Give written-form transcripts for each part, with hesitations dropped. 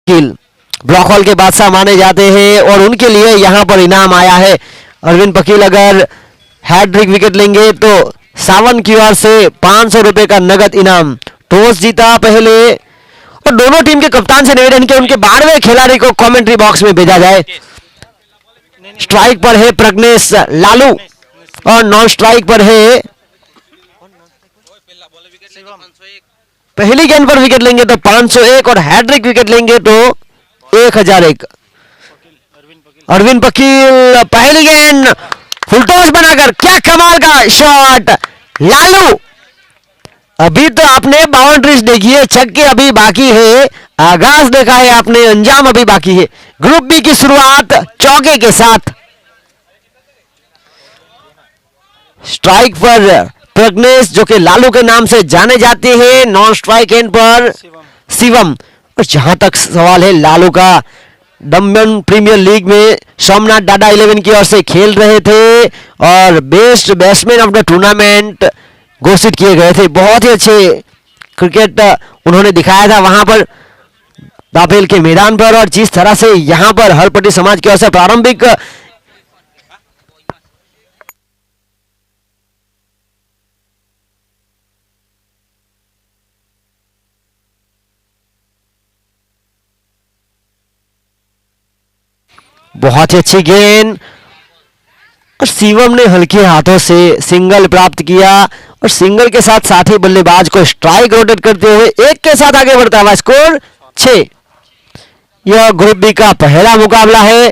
किल block hall के बादशाह माने जाते हैं और उनके लिए यहां पर इनाम आया है। अरविंद पकील अगर हैट्रिक विकेट लेंगे तो सावन की ओर से 500 रुपए का नगद इनाम। टॉस जीता पहले और दोनों टीम के कप्तान से निवेदन किया उनके 12वें खिलाड़ी को कमेंट्री बॉक्स में भेजा जाए। स्ट्राइक पर है प्रज्ञेश लालू और नॉन स्ट्राइक पर है, पहली गेंद पर विकेट लेंगे तो 501 और हैट्रिक विकेट लेंगे तो 1001। अरविंद पकील पहली गेंद फुल टॉस बनाकर क्या कमाल का शॉट लालू। अभी तो आपने बाउंड्रीज देखी है, छक्के अभी बाकी है, आगाज देखा है आपने, अंजाम अभी बाकी है। ग्रुप बी की शुरुआत चौके के साथ। स्ट्राइक पर प्रज्ञेश जो कि लालू के नाम से जाने जाते हैं, नॉन स्ट्राइक एंड पर शिवम। और जहां तक सवाल है लालू का, दमन प्रीमियर लीग में सोमनाथ डाडा 11 की ओर से खेल रहे थे और best batsman of the tournament घोषित किए गए थे। बहुत ही अच्छे क्रिकेट उन्होंने दिखाया था वहां पर दापेल के मैदान पर। और जिस तरह से यहां पर हरपटी समाज की ओर से प्रारंभिक बहुत ही अच्छी गेंद और शिवम ने हल्के हाथों से सिंगल प्राप्त किया और सिंगल के साथ साथी बल्लेबाज को स्ट्राइक रोटेट करते हुए एक के साथ आगे बढ़ता हुआ स्कोर 6। यह ग्रुप बी का पहला मुकाबला है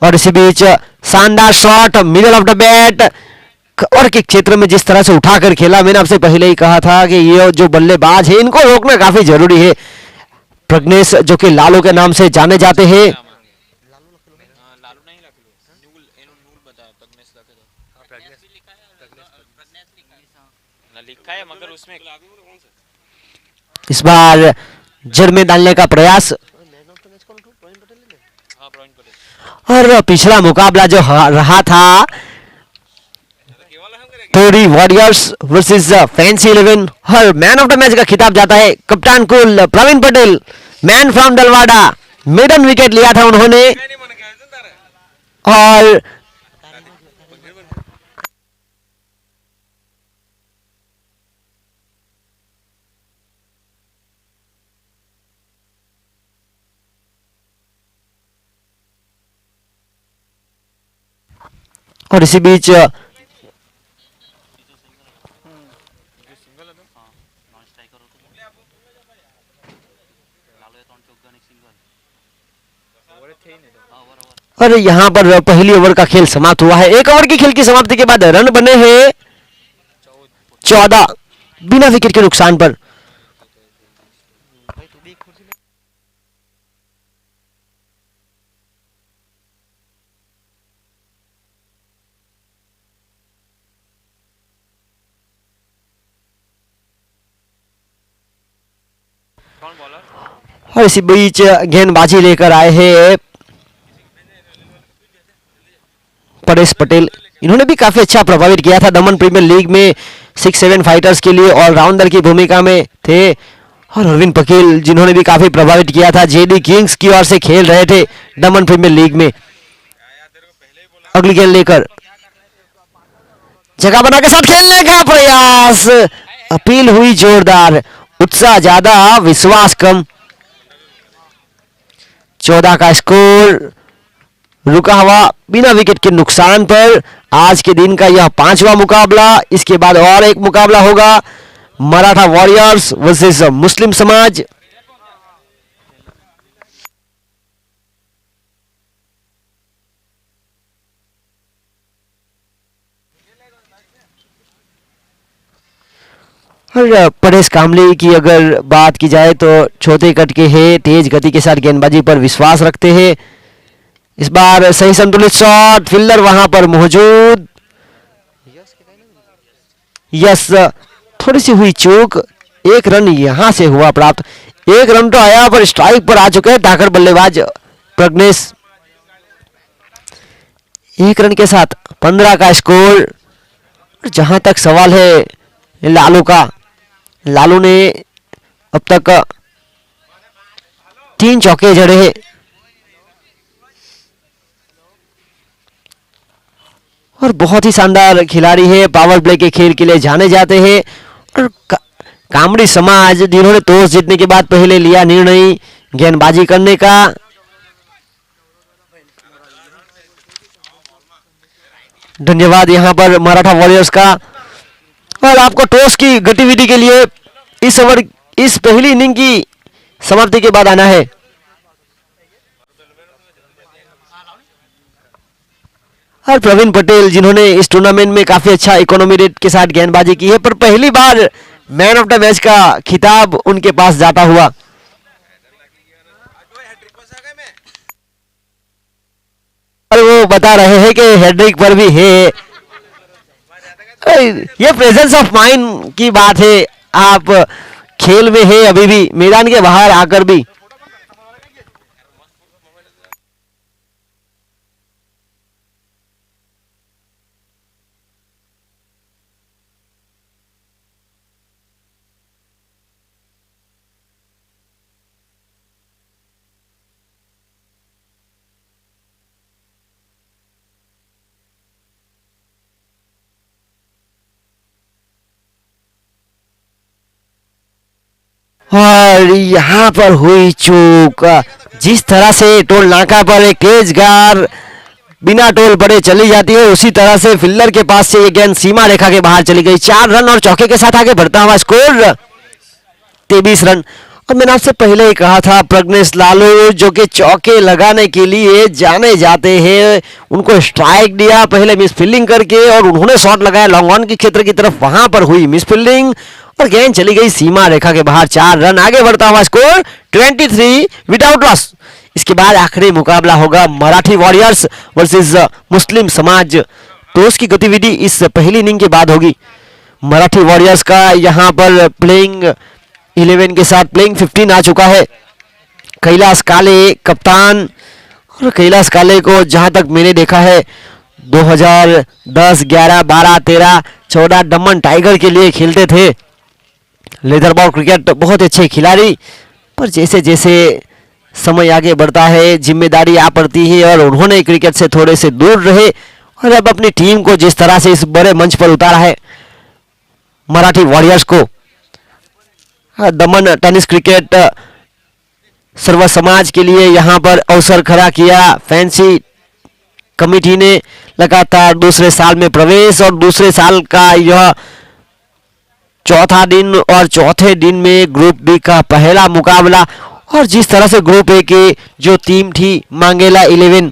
और इसी बीच शानदार shot middle of the bat और के क्षेत्र में जिस तरह से उठाकर खेला। मैंने आपसे पहले ही कहा था कि ये जो बल्लेबाज है इनको रोकना काफी जरूरी है। प्रज्ञेश जो कि लालू के नाम से जाने जाते हैं, इस बार जड़ में डालने का प्रयास। और पिछला मुकाबला जो रहा था टोरी वॉरियर्स वर्सेस फैंसी 11, हर मैन ऑफ द मैच का खिताब जाता है कप्तान कुल Pravin Patel, man from Dalwada. Maiden wicket लिया था उन्होंने और इसी बीच और यहां पर पहली ओवर का खेल समाप्त हुआ है। एक ओवर की खेल की समाप्ति के बाद रन बने हैं 14 बिना विकेट के नुकसान पर। और इसी बीच गेंदबाजी लेकर आए हैं परेश पटेल। इन्होंने भी काफी अच्छा प्रभावित किया था दमन प्रीमियर लीग में 6-7 फाइटर्स के लिए ऑलराउंडर की भूमिका में थे। और अरविंद पकील जिन्होंने भी काफी प्रभावित किया था, जेडी किंग्स की ओर से खेल रहे थे दमन प्रीमियर लीग में। अगली गेंद लेकर जगह बना के साथ खेलने का प्रयास, अपील हुई जोरदार, उत्साह ज्यादा विश्वास कम। 14 का स्कोर रुका हुआ बिना विकेट के नुकसान पर। आज के दिन का यह 5वां मुकाबला। इसके बाद और एक मुकाबला होगा मराठा वॉरियर्स वर्सेस मुस्लिम समाज। और परेश कामली की अगर बात की जाए तो छोटे कट के हैं, तेज गति के साथ गेंदबाजी पर विश्वास रखते हैं। इस बार सही संतुलित शॉट, फील्डर वहां पर मौजूद, यस थोड़ी सी हुई चूक, एक रन यहां से हुआ प्राप्त। एक रन तो आया पर स्ट्राइक पर आ चुके हैं ताकत बल्लेबाज प्रज्ञेश। एक रन के साथ 15 का स्कोर। जहां तक सवाल है लालू का, लालू ने अब तक 3 चौके जड़े हैं और बहुत ही शानदार खिलाड़ी है, पावर प्ले के खेल के लिए जाने जाते हैं। और कामड़ी समाज जिन्होंने टॉस जीतने के बाद पहले लिया निर्णय गेंदबाजी करने का। धन्यवाद यहां पर मराठा वॉरियर्स का। और आपको टॉस की गतिविधि के लिए इस ओवर, इस पहली इनिंग की समाप्ति के बाद आना है। और प्रवीण पटेल जिन्होंने इस टूर्नामेंट में काफी अच्छा इकोनॉमी रेट के साथ गेंदबाजी की है, पर पहली बार मैन ऑफ द मैच का खिताब उनके पास जाता हुआ। और वो बता रहे हैं कि हेड्रिक पर भी है। ये प्रेजेंस ऑफ माइंड की बात है, आप खेल में है अभी भी, मैदान के बाहर आकर भी। और यहाँ पर हुई चूक। जिस तरह से टोल नाका पर एक तेज गार बिना टोल पड़े चली जाती है, उसी तरह से फील्डर के पास से ये गेंद सीमा रेखा के बाहर चली गई। 4 रन और चौके के साथ आगे बढ़ता हुआ स्कोर 23 रन। और मैंने आपसे पहले ही कहा था प्रज्ञेश लालू जो कि चौके लगाने के लिए जाने जाते हैं, उनको स्ट्राइक दिया पहले मिस फील्डिंग करके और उन्होंने शॉट लगाया लॉन्ग ऑन की क्षेत्र की तरफ, वहां पर हुई मिस फील्डिंग और गेंद चली गई सीमा रेखा के बाहर। 4 रन आगे बढ़ता हुआ स्कोर 23 विदाउट लॉस। इसके बाद आखिरी मुकाबला होगा मराठी वॉरियर्स वर्सेस मुस्लिम समाज। तो उसकी गतिविधि इस पहली इनिंग के बाद होगी। मराठी वॉरियर्स का यहां पर प्लेइंग 11 के साथ प्लेइंग 15 आ चुका है। कैलाश काले कप्तान, और कैलाश काले को जहां तक मैंने देखा है 2010, 11, 12, 13, 14 दमन टाइगर के लिए खेलते थे। लेदर बॉल क्रिकेट बहुत अच्छे खिलाड़ी, पर जैसे जैसे समय आगे बढ़ता है जिम्मेदारी आ पड़ती है और उन्होंने क्रिकेट से थोड़े से दूर रहे और अब अपनी टीम को जिस तरह से इस बड़े मंच पर उतारा है मराठी वॉरियर्स को। दमन टेनिस क्रिकेट सर्व समाज के लिए यहां पर अवसर खड़ा किया। फैंसी कमेटी ने लगातार दूसरे साल में प्रवेश और दूसरे साल का यह चौथा दिन और चौथे दिन में ग्रुप बी का पहला मुकाबला। और जिस तरह से ग्रुप ए की जो टीम थी मांगेला 11,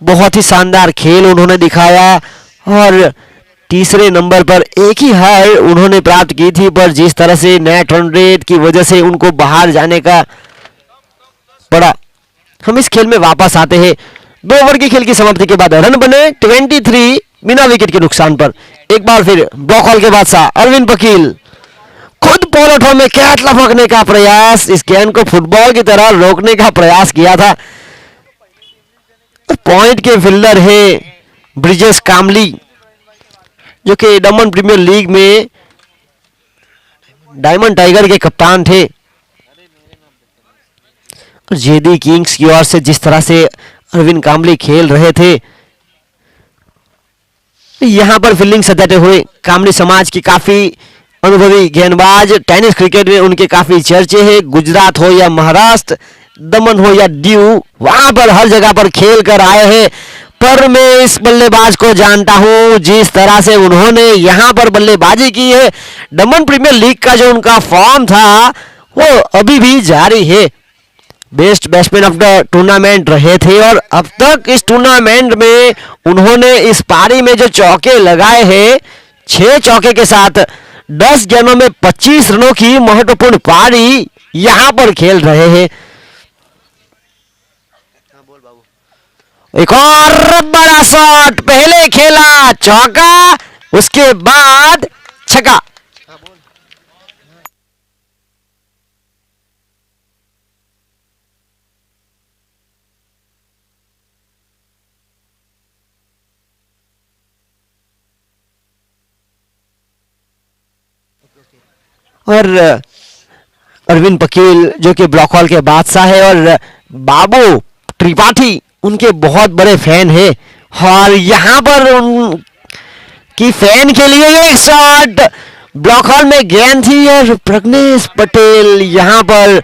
बहुत ही शानदार खेल उन्होंने दिखाया और तीसरे नंबर पर एक ही हार उन्होंने प्राप्त की थी, पर जिस तरह से नेट रन रेट की वजह से उनको बाहर जाने का पड़ा। हम इस खेल में वापस आते हैं। 2 ओवर की खेल की समाप्ति के बाद रन बने 23 बिना विकेट के नुकसान पर। एक बार फिर ब्लॉक हॉल के बादशाह अरविंद पकील खुद पोलोठो में कैच लपकने का प्रयास, इस गेंद को फुटबॉल की तरह रोकने का प्रयास किया था। पॉइंट के फील्डर है ब्रिजेश कामली जो कि दमन प्रीमियर लीग में डायमंड टाइगर के कप्तान थे। जेडी किंग्स की ओर से जिस तरह से अरविंद कामली खेल रहे थे, यहां पर फील्डिंग सजाते हुए कामली समाज की काफी अनुभवी गेंदबाज, टेनिस क्रिकेट में उनके काफी चर्चे हैं। गुजरात हो या महाराष्ट्र, दमन हो या दीव, वहां पर हर जगह पर खेल कर आए हैं। पर मैं इस बल्लेबाज को जानता हूं जिस तरह से उन्होंने यहां पर बल्लेबाजी की है, दमन प्रीमियर लीग का जो उनका फॉर्म था वो अभी भी जारी है। Best batsman of the tournament रहे थे और अब तक इस टूर्नामेंट में उन्होंने इस पारी में जो चौके लगाए हैं, 6 चौके के साथ 10 गेंदों में 25 रनों की महत्वपूर्ण पारी यहां पर खेल रहे हैं। एक और बड़ा शॉट, पहले खेला चौका, उसके बाद छक्का। और अरविंद पकील जो कि ब्लॉक हॉल के बादशाह है, और बाबू त्रिपाठी उनके बहुत बड़े फैन है। और यहाँ पर उनकी फैन के लिए एक शॉट ब्लॉक हॉल में गेंद थी, और प्रज्ञेश पटेल यहाँ पर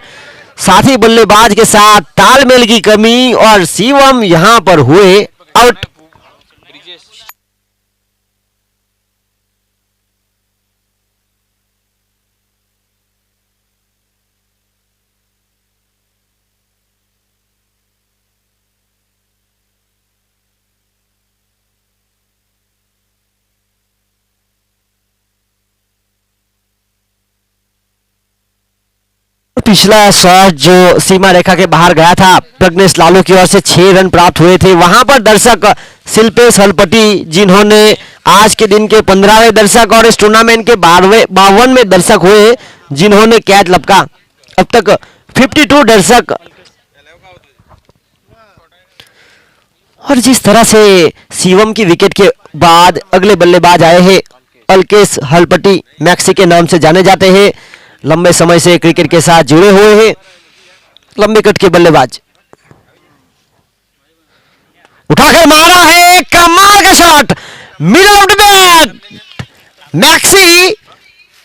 साथी बल्लेबाज के साथ तालमेल की कमी, और शिवम यहाँ पर हुए आउट। पिछला शॉट जो सीमा रेखा के बाहर गया था प्रज्ञेश लालू की ओर से 6 रन प्राप्त हुए थे। वहां पर दर्शक शिल्पेश हलपति जिन्होंने आज के दिन के 15वें दर्शक और इस टूर्नामेंट के 52वें दर्शक हुए जिन्होंने कैच लपका। अब तक 52 दर्शक, और जिस तरह से शिवम की विकेट के बाद अगले बल्लेबाज आए हैं अल्केश हलपति, मैक्सी के नाम से जाने जाते हैं, लंबे समय से क्रिकेट के साथ जुड़े हुए हैं, लंबे कट के बल्लेबाज। उठाकर मारा है, कमाल का shot, middle of the bat. Maxi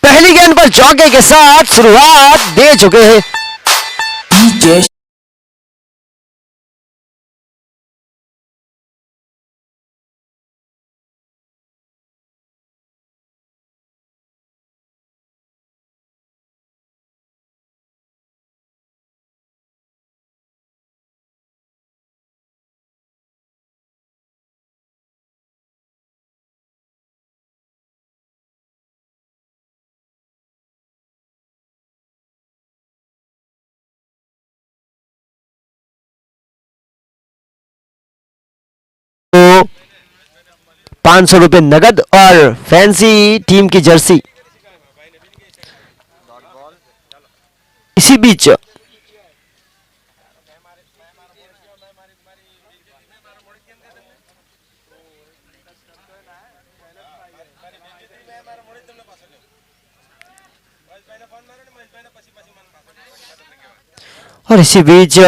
पहली गेंद पर चौके के साथ शुरुआत दे चुके हैं। तो 500 रुपए नगद और फैंसी टीम की जर्सी। इसी बीच और इसी बीच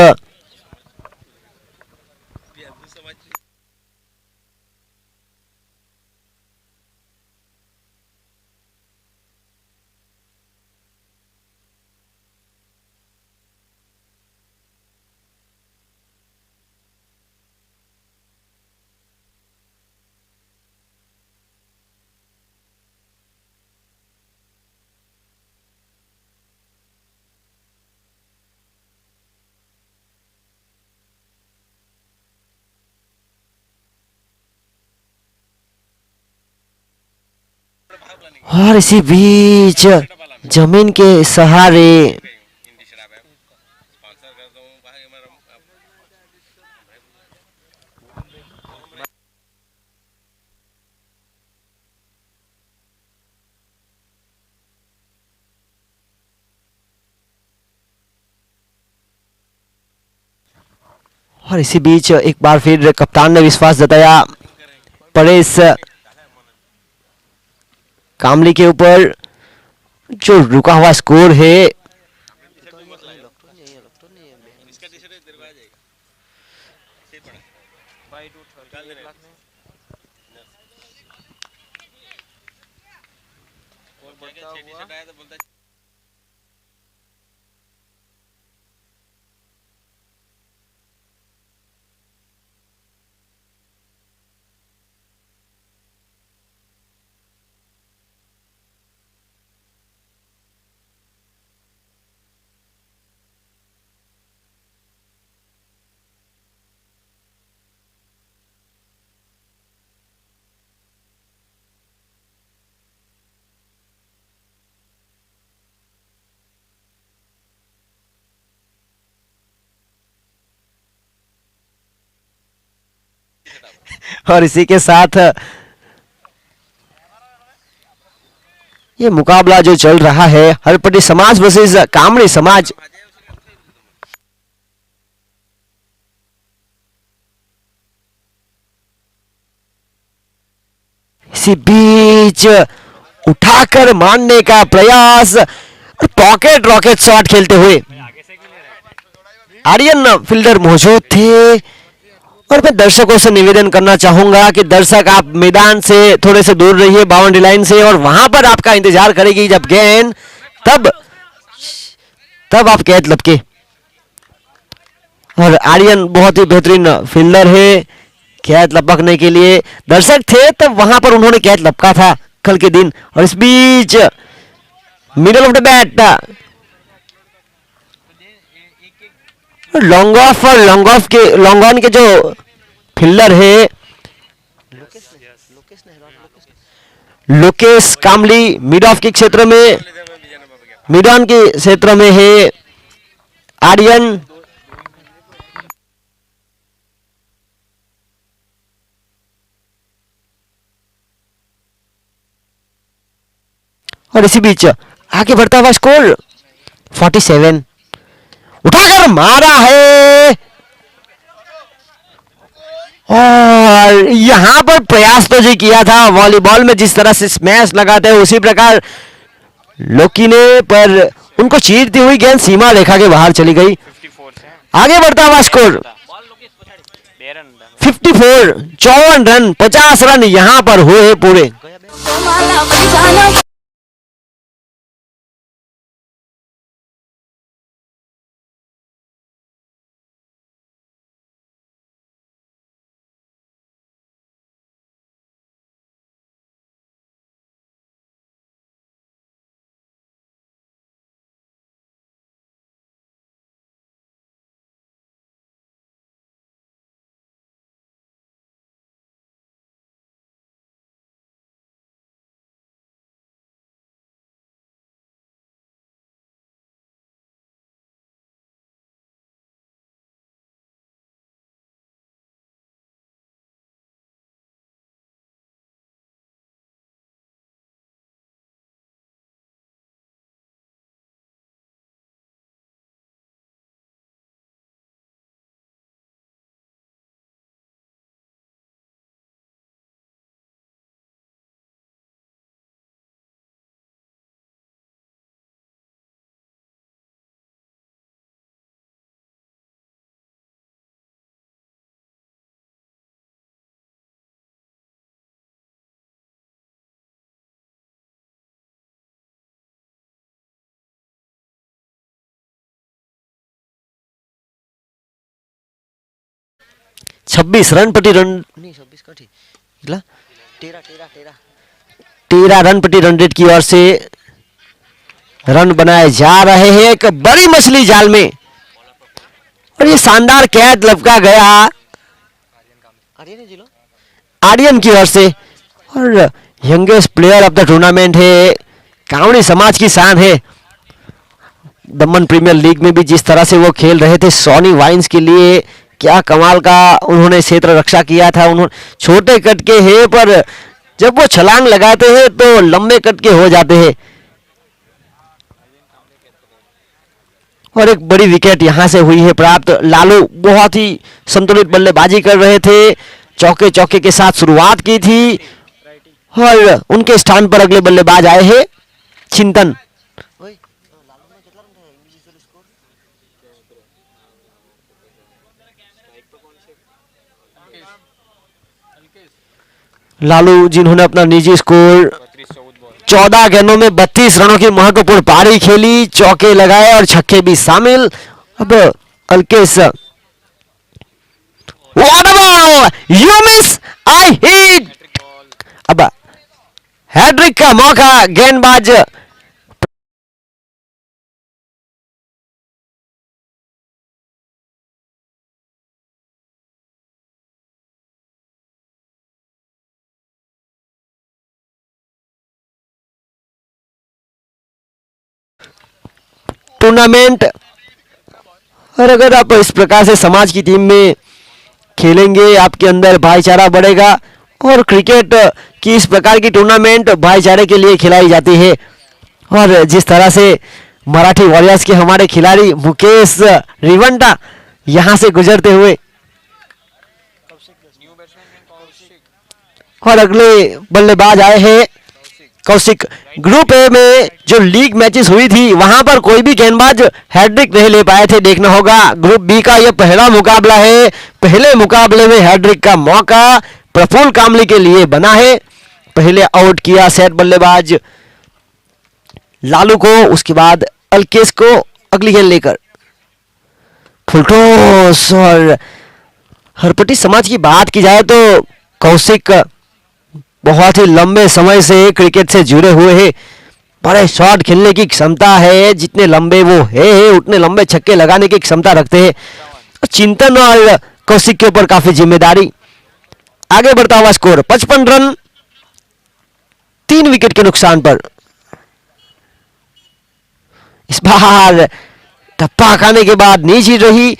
और इसी बीच जमीन के सहारे और इसी बीच एक बार फिर कप्तान ने विश्वास जताया परेश कामली के ऊपर। जो रुका हुआ स्कोर है और इसी के साथ ये मुकाबला जो चल रहा है हरपटी समाज वर्सेस कामड़ी समाज। इसी बीच उठाकर मारने का प्रयास पॉकेट रॉकेट शॉट खेलते हुए आर्यन फील्डर मौजूद थे। और मैं दर्शकों से निवेदन करना चाहूंगा कि दर्शक आप मैदान से थोड़े से दूर रहिए, बाउंड्री लाइन से, और वहां पर आपका इंतजार करेगी जब गेंद, तब आप कैच लपके। और आर्यन बहुत ही बेहतरीन फील्डर है, कैच लपकने के लिए दर्शक थे तब वहां पर उन्होंने कैच लपका था कल के दिन। और इस बीच middle of the bat long on के जो फील्डर है लोकेश कामली, मिड ऑफ के क्षेत्र में, मिड ऑन के क्षेत्र में है आर्यन। और इसी बीच आगे बढ़ता हुआ स्कोर 47, उठाकर मारा है। और यहां पर प्रयास तो जी किया था वॉलीबॉल में जिस तरह से स्मैश लगाते हैं उसी प्रकार लोकी ने, पर उनको चीरती हुई गेंद सीमा रेखा के बाहर चली गई। आगे बढ़ता हुआ स्कोर 54, 54 रन, 50 रन यहां पर हुए पूरे। 26 रन प्रति रन नहीं, 26 का ठीक 13 रन प्रति रन रेट की ओर से रन बनाए जा रहे हैं एक बड़ी मछली जाल में। और ये शानदार कैच लपका गया आर्यन की ओर से। और youngest player of the tournament है, कावड़ी समाज की शान है। दमन प्रीमियर लीग में भी जिस तरह से वो खेल रहे थे सोनी वाइन्स के लिए, क्या कमाल का उन्होंने क्षेत्र रक्षा किया था। उन्होंने छोटे कट के हैं पर जब वो छलांग लगाते हैं तो लंबे कट के हो जाते हैं। और एक बड़ी विकेट यहां से हुई है प्राप्त। लालू बहुत ही संतुलित बल्लेबाजी कर रहे थे, चौके चौके के साथ शुरुआत की थी और उनके स्थान पर अगले बल्लेबाज आए हैं चिंतन। लालू जिन्होंने अपना निजी स्कोर 14 गेंदों में 32 रनों की महत्वपूर्ण पारी खेली, चौके लगाए और छक्के भी शामिल। अब Alkesh you miss I hit, अब हैट्रिक का मौका गेंदबाज टूर्नामेंट। और अगर आप इस प्रकार से समाज की टीम में खेलेंगे आपके अंदर भाईचारा बढ़ेगा। और क्रिकेट की इस प्रकार की टूर्नामेंट भाईचारे के लिए खिलाई जाती है। और जिस तरह से मराठी वॉरियर्स के हमारे खिलाड़ी मुकेश रिवंटा यहां से गुजरते हुए और अगले बल्लेबाज आए हैं कौशिक ग्रुप ए में जो लीग मैचेस हुई थी वहां पर कोई भी गेंदबाज हैट्रिक नहीं ले पाए थे। देखना होगा ग्रुप बी का यह पहला मुकाबला है। पहले मुकाबले में हैट्रिक का मौका प्रफुल्ल कामली के लिए बना है। पहले आउट किया सेट बल्लेबाज लालू को, उसके बाद अल्केश को अगली गेंद लेकर फुलटॉस। और हरपटी समाज की बात की जाए तो कौशिक बहुत ही लंबे समय से क्रिकेट से जुड़े हुए हैं। बड़े शॉट खेलने की क्षमता है, जितने लंबे वो है उतने लंबे छक्के लगाने की क्षमता रखते हैं। चिंतन और कौशिक के ऊपर काफी जिम्मेदारी। आगे बढ़ता हुआ स्कोर 55 रन 3 विकेट के नुकसान पर। इस बार टप्पा खाने के बाद नहीं जीत रही।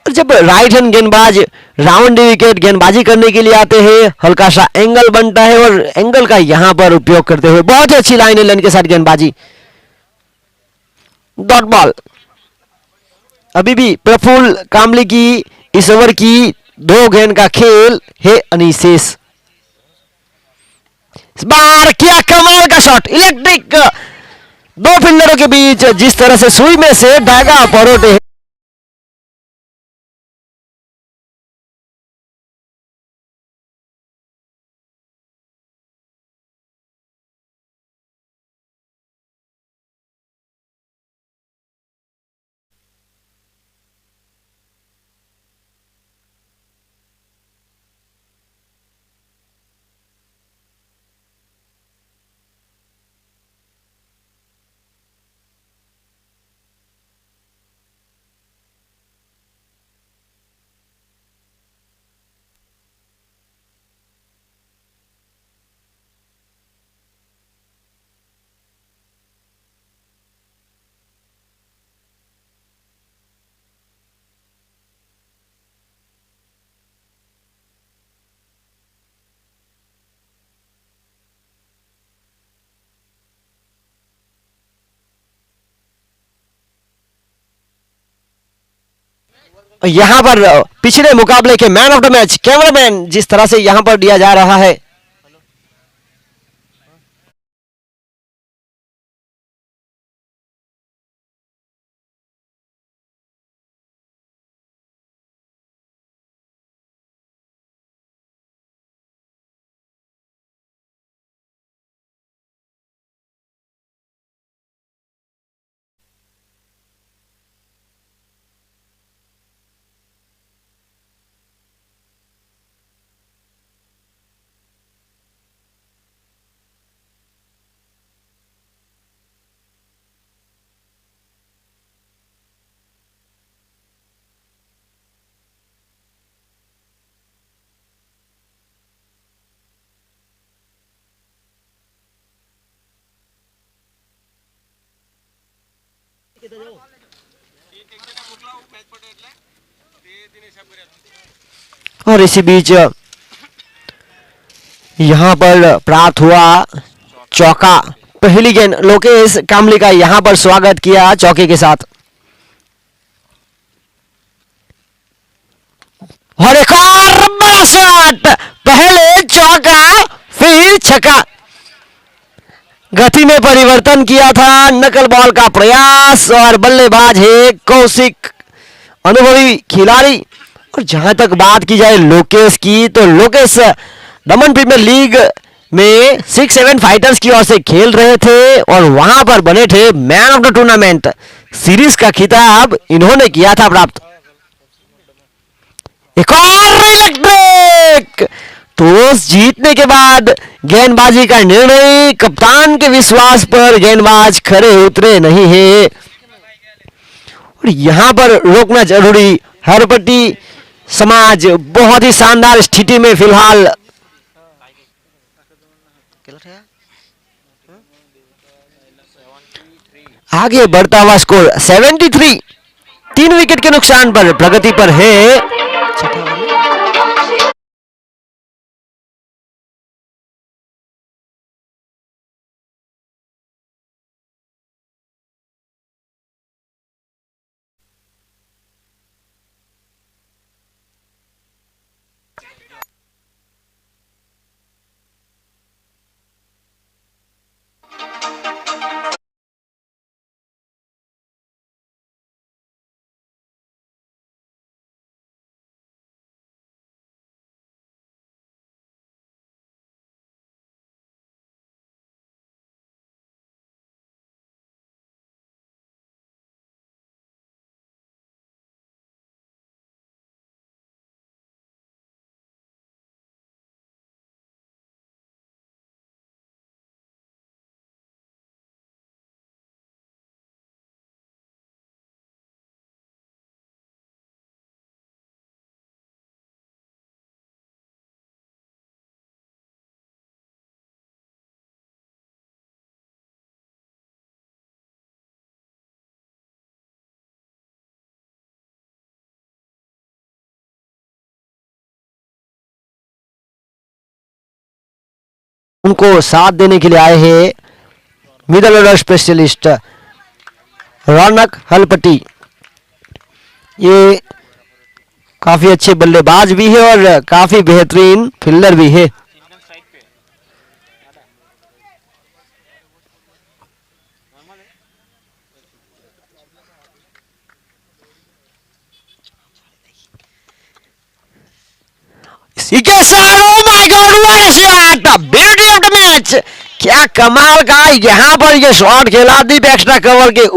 और जब राइट हैंड गेंदबाज राउंड विकेट गेंदबाजी करने के लिए आते हैं हल्का सा एंगल बनता है और एंगल का यहां पर उपयोग करते हुए बहुत ही अच्छी लाइन लेन के साथ गेंदबाजी। Dot ball. अभी भी प्रफुल्ल कामली की इस ओवर की 2 गेंद का खेल है अनिशेष। इस बार किया कमाल का शॉट, इलेक्ट्रिक। 2 फील्डरों के बीच जिस तरह से सुई में से धागा परोटे। यहां पर पिछले मुकाबले के man of the match cameraman जिस तरह से यहां पर दिया जा रहा है। और इसी बीच यहां पर प्राप्त हुआ चौका। पहली गेंद लोकेश कामली का यहां पर स्वागत किया चौके के साथ। और एक और बड़ा शॉट, पहले चौका फिर छक्का। गति में परिवर्तन किया था, नकल बॉल का प्रयास और बल्लेबाज है कौशिक, अनुभवी खिलाड़ी। और जहां तक बात की जाए लोकेश की तो लोकेश दमन प्रीमियर लीग में 6-7 फाइटर्स की ओर से खेल रहे थे और वहां पर बने थे man of the tournament. Series का खिताब इन्होंने किया था प्राप्त। एक और इलेक्ट्रिक। टॉस जीतने के बाद गेंदबाजी का निर्णय, कप्तान के विश्वास पर गेंदबाज खरे उतरे नहीं है और यहां पर रोकना जरूरी। हरपट्टी समाज बहुत ही शानदार स्थिति में फिलहाल। आगे बढ़ता हुआ स्कोर 73 3 विकेट के नुकसान पर प्रगति पर है। उनको साथ देने के लिए आए हैं मिडल ऑर्डर स्पेशलिस्ट रौनक हलपति। ये काफी अच्छे बल्लेबाज भी है और काफी बेहतरीन फील्डर भी है। इसी के साथ ओह my God what a shot, beauty of the match. क्या कमाल का यहाँ पर ये शॉट खेला दीप एक्स्ट्रा कवर के।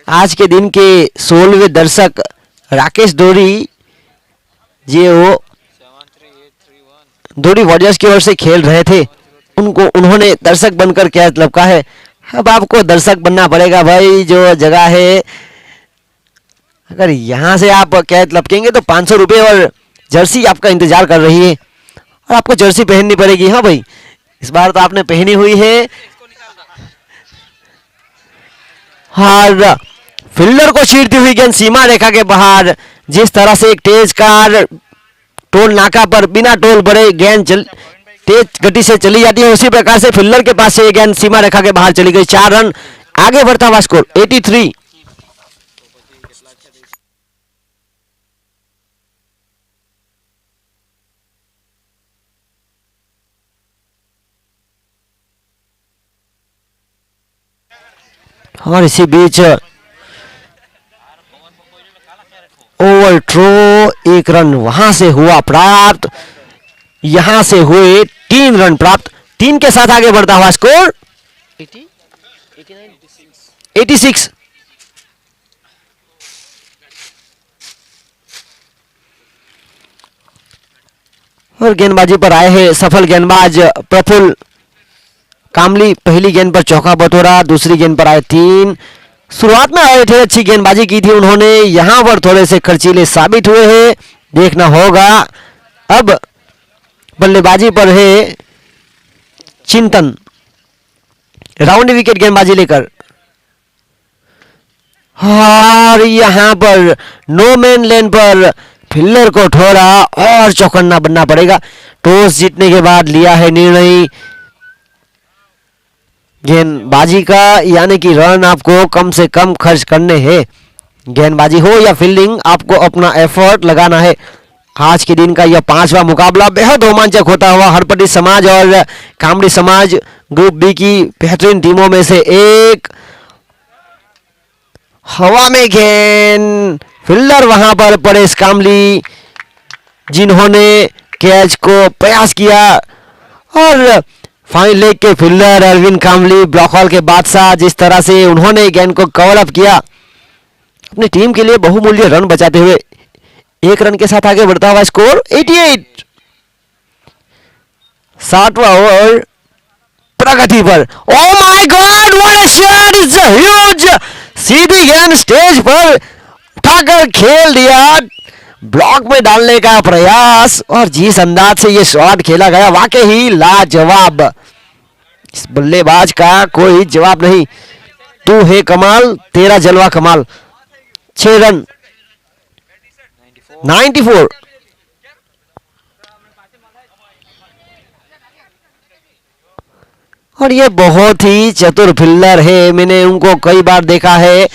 आज के दिन के 16वें दर्शक राकेश डोरी जी वो डोरी वॉरियर्स की ओर से खेल रहे थे, उन्होंने दर्शक बनकर कैच लपका है। अब आपको दर्शक बनना पड़ेगा भाई। जो जगह है अगर यहाँ से आप कैच लपकेंगे तो 500 रुपये और जर्सी आपका इंतजार कर रही है और आपको जर्सी पहननी पड़ेगी। हाँ भाई, इस बार तो आपने पहनी हुई है। और फील्डर को छींटती हुई गेंद सीमा रेखा के बाहर। जिस तरह से एक तेज कार टोल नाका पर बिना टोल भरे गेंद तेज गति से चली जाती है, उसी प्रकार से फील्डर के पास से ये गेंद सीमा रेखा के बाहर चली गई। 4 रन आगे बढ़ता हुआ स्कोर 83। और इसी बीच ओवर थ्रो, 1 रन वहां से हुआ प्राप्त, यहां से हुए 3 रन प्राप्त। 3 के साथ आगे बढ़ता हुआ स्कोर 86। और गेंदबाजी पर आए हैं सफल गेंदबाज प्रफुल्ल कामली। पहली गेंद पर चौका बटोरा, दूसरी गेंद पर आए 3। शुरुआत में आए थे, अच्छी गेंदबाजी की थी उन्होंने, यहां पर थोड़े से खर्चीले साबित हुए हैं, देखना होगा। अब बल्लेबाजी पर है चिंतन, राउंड विकेट गेंदबाजी लेकर। और यहां पर नो मैन लैंड पर फील्डर को ठोरा और चौकन्ना बनना पड़ेगा। टॉस जीतने के बाद लिया है निर्णय गेंदबाजी का, यानी कि रन आपको कम से कम खर्च करने हैं। गेंदबाजी हो या फील्डिंग, आपको अपना एफर्ट लगाना है। आज के दिन का यह 5वां मुकाबला बेहद रोमांचक होता हुआ हरपटी समाज और कामड़ी समाज ग्रुप बी की बेहतरीन टीमों में से एक। हवा में गेंद, फील्डर वहां पर परेश कामली जिन्होंने कैच को प्रयास किया और फाइन लेग के फील्डर अरविंद कामली ब्लॉक हॉल के बादशाह, जिस तरह से उन्होंने गेंद को कवर अप किया अपनी टीम के लिए बहुमूल्य रन बचाते हुए। 1 रन के साथ आगे बढ़ता हुआ स्कोर 88। 7वां ओवर प्रगति पर। Oh my God what a shot, it's a huge. सीधी गेंद स्टेज पर उठाकर खेल दिया, ब्लॉक में डालने का प्रयास, और जिस अंदाज से ये शॉट खेला गया वाकई ही लाजवाब। इस बल्लेबाज का कोई जवाब नहीं। तू है कमाल, तेरा जलवा कमाल। 6 रन 94। और ये बहुत ही चतुर फील्डर है, मैंने उनको कई बार देखा है।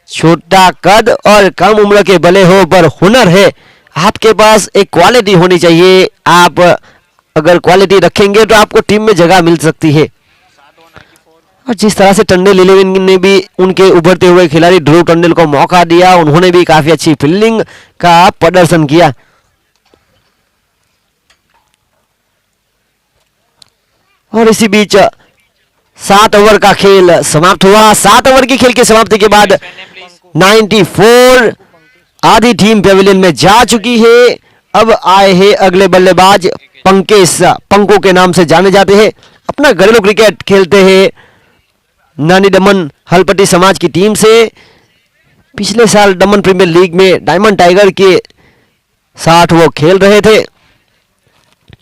छोटा कद और कम उम्र के भले हो पर हुनर है। आपके पास एक क्वालिटी होनी चाहिए, आप अगर क्वालिटी रखेंगे तो आपको टीम में जगह मिल सकती है। और जिस तरह से टंडेल 11 ने भी उनके उभरते हुए खिलाड़ी ध्रुव टंडेल को मौका दिया, उन्होंने भी काफी अच्छी फील्डिंग का प्रदर्शन किया। और इसी बीच 7 ओवर का खेल समाप्त हुआ। 7 ओवर की खेल की समाप्ति के बाद 94 आधी टीम पेविलियन में जा चुकी है। अब आए हैं अगले बल्लेबाज पंकेश, पंको के नाम से जाने जाते हैं। अपना घरेलू क्रिकेट खेलते हैं नानी दमन हलपट्टी समाज की टीम से। पिछले साल दमन प्रीमियर लीग में डायमंड टाइगर के साथ वो खेल रहे थे।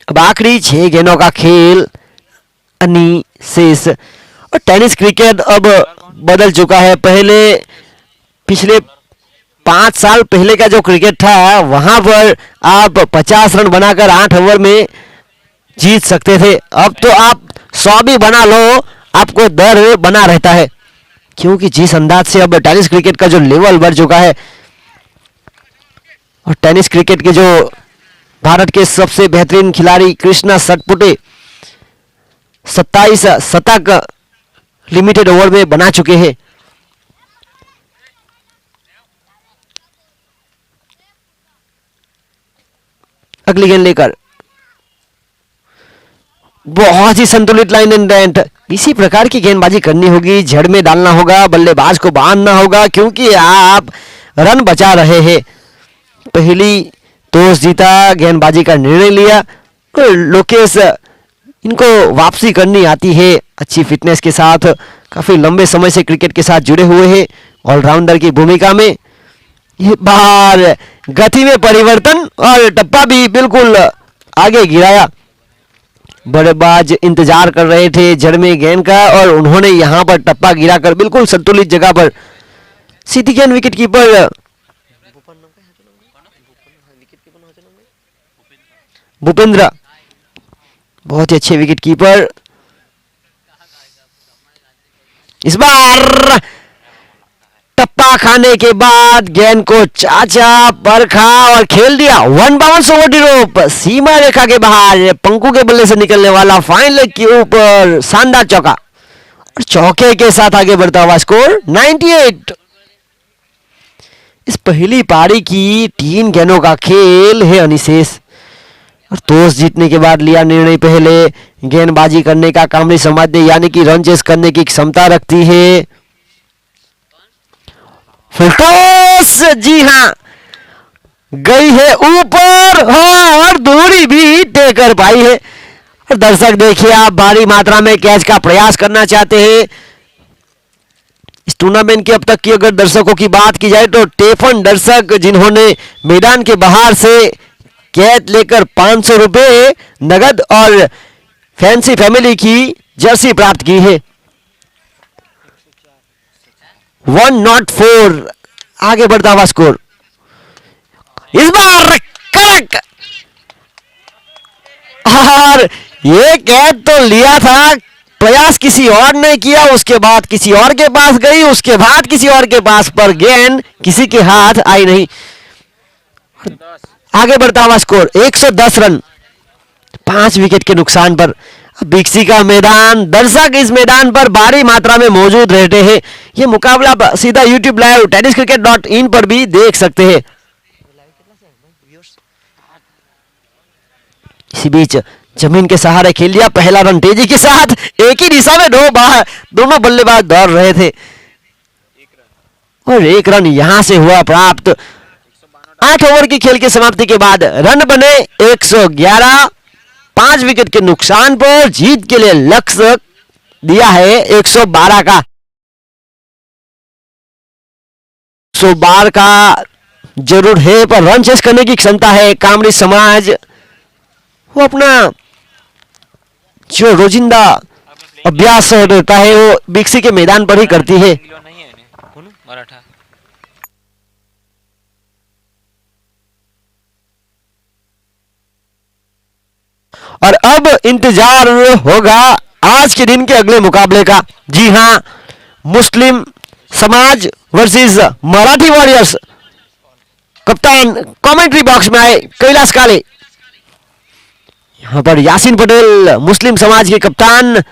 अब आखिरी 6 गेंदों का खेल शेष। और टेनिस क्रिकेट अब बदल चुका है। पिछले 5 साल पहले का जो क्रिकेट था वहां पर आप 50 रन बनाकर 8 ओवर में जीत सकते थे। अब तो आप 100 भी बना लो, आपको डर बना रहता है, क्योंकि जिस अंदाज से अब टेनिस क्रिकेट का जो लेवल बढ़ चुका है। और टेनिस क्रिकेट के जो भारत के सबसे बेहतरीन खिलाड़ी कृष्णा सटपुटे 27 शतक लिमिटेड ओवर में बना चुके हैं। अगली गेंद लेकर बहुत ही संतुलित लाइन एंड डेंट। इसी प्रकार की गेंदबाजी करनी होगी, जड़ में डालना होगा, बल्लेबाज को बांधना होगा, क्योंकि आप रन बचा रहे हैं। पहली टॉस जीता, गेंदबाजी का निर्णय लिया। तो लोकेश, इनको वापसी करनी आती है अच्छी फिटनेस के साथ, काफी लंबे समय से क्रिकेट के साथ जुड़े हुए हैं ऑलराउंडर की भूमिका में। ये बार गति में परिवर्तन और टप्पा भी बिल्कुल आगे गिराया। बल्लेबाज इंतजार कर रहे थे जड़ में गेंद का, और उन्होंने यहां पर टप्पा गिराकर बिल्कुल संतुलित जगह पर सीधी गेंद विकेट कीपर भूपेंद्र, बहुत ही अच्छे विकेट कीपर। इस बार टप्पा खाने के बाद गेंद को चाचा परखा और खेल दिया 1 बाउंस ओवर द रोप, सीमा रेखा के बाहर। पंकु के बल्ले से निकलने वाला फाइन लेग के ऊपर शानदार चौका, और चौके के साथ आगे बढ़ता हुआ स्कोर 98। इस पहली पारी की 3 गेंदों का खेल है अनिशेष, और टॉस जीतने के बाद लिया निर्णय पहले गेंदबाजी करने का। कामरी समाज ने यानी कि रन चेस करने की क्षमता रखती है। टॉस, जी हां, गई है ऊपर और दूरी भी तय कर पाई है। और दर्शक देखिए, आप भारी मात्रा में कैच का प्रयास करना चाहते हैं। इस टूर्नामेंट के अब तक की अगर दर्शकों की बात की जाए तो 53 दर्शक जिन्होंने मैदान के बाहर से कैच लेकर 500 रुपए नगद और फैंसी फैमिली की जर्सी प्राप्त की है। 104 आगे बढ़ता हुआ स्कोर। इस बार कड़क, और ये कैच तो लिया था, प्रयास किसी और ने किया, उसके बाद किसी और के पास गई, उसके बाद किसी और के पास, पर गेंद किसी के हाथ आई नहीं। आगे बढ़ता हुआ स्कोर 110 रन 5 विकेट के नुकसान पर। बिक्सी का मैदान, दर्शक इस मैदान पर भारी मात्रा में मौजूद रहते हैं। यह मुकाबला सीधा YouTube लाइव tenniscricket.in पर भी देख सकते हैं। इसी बीच जमीन के सहारे खेल लिया पहला रन तेजी के साथ, एक ही दिशा में दोनों बल्लेबाज दौड़ रहे थे, और 1 रन यहां से हुआ प्राप्त। 8 ओवर की खेल की समाप्ति के बाद रन बने 111, 5 विकेट के नुकसान पर। जीत के लिए लक्ष्य दिया है 112 का। 112 का जरूर है, पर रन चेस करने की क्षमता है। कामरी समाज वो अपना जो रोजिंदा अभ्यास रहता है वो बिक्सी के मैदान पर ही करती है। और अब इंतजार होगा आज के दिन के अगले मुकाबले का। जी हां, मुस्लिम समाज वर्सेस मराठी वॉरियर्स। कप्तान कमेंट्री बॉक्स में आए कैलाश काले। यहां पर यासीन पटेल मुस्लिम समाज के कप्तान,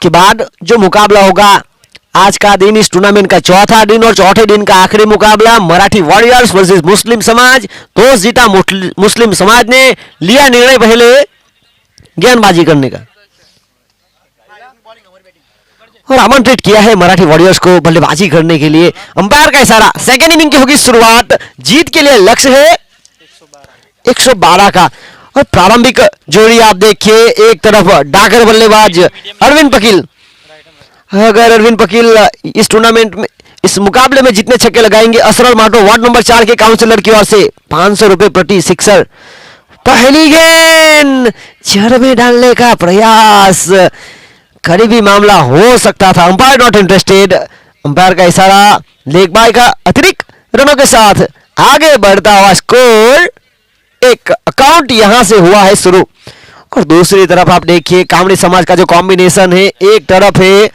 इसके बाद जो मुकाबला होगा आज का दिन, इस टूर्नामेंट का चौथा दिन और चौथे दिन का आखिरी मुकाबला, मराठी वॉरियर्स वर्सेस मुस्लिम समाज। टॉस जीता मुस्लिम समाज ने, लिया निर्णय पहले गेंदबाजी करने का और आमंत्रित किया है मराठी वॉरियर्स को बल्लेबाजी करने के लिए। अंपायर का इशारा, सेकेंड इनिंग की होगी शुरुआत। जीत के लिए लक्ष्य है 112 का। और प्रारंभिक जोड़ी आप देखिए, एक तरफ डाकर बल्लेबाज अरविंद पकील। अगर अरविंद पकील इस टूर्नामेंट में, इस मुकाबले में जितने छक्के लगाएंगे, असरल माटो वार्ड नंबर 4 के काउंसिलर की ओर से 500 रुपए प्रति सिक्सर। पहली गेंद जड़ में डालने का प्रयास, करीबी मामला हो सकता था। Umpire not interested. अंपायर का इशारा, लेग बाय का अतिरिक्त रनों के साथ आगे बढ़ता हुआ स्कोर, एक अकाउंट यहां से हुआ है शुरू। और दूसरी तरफ आप देखिए कामड़ी समाज का जो कॉम्बिनेशन है, एक तरफ है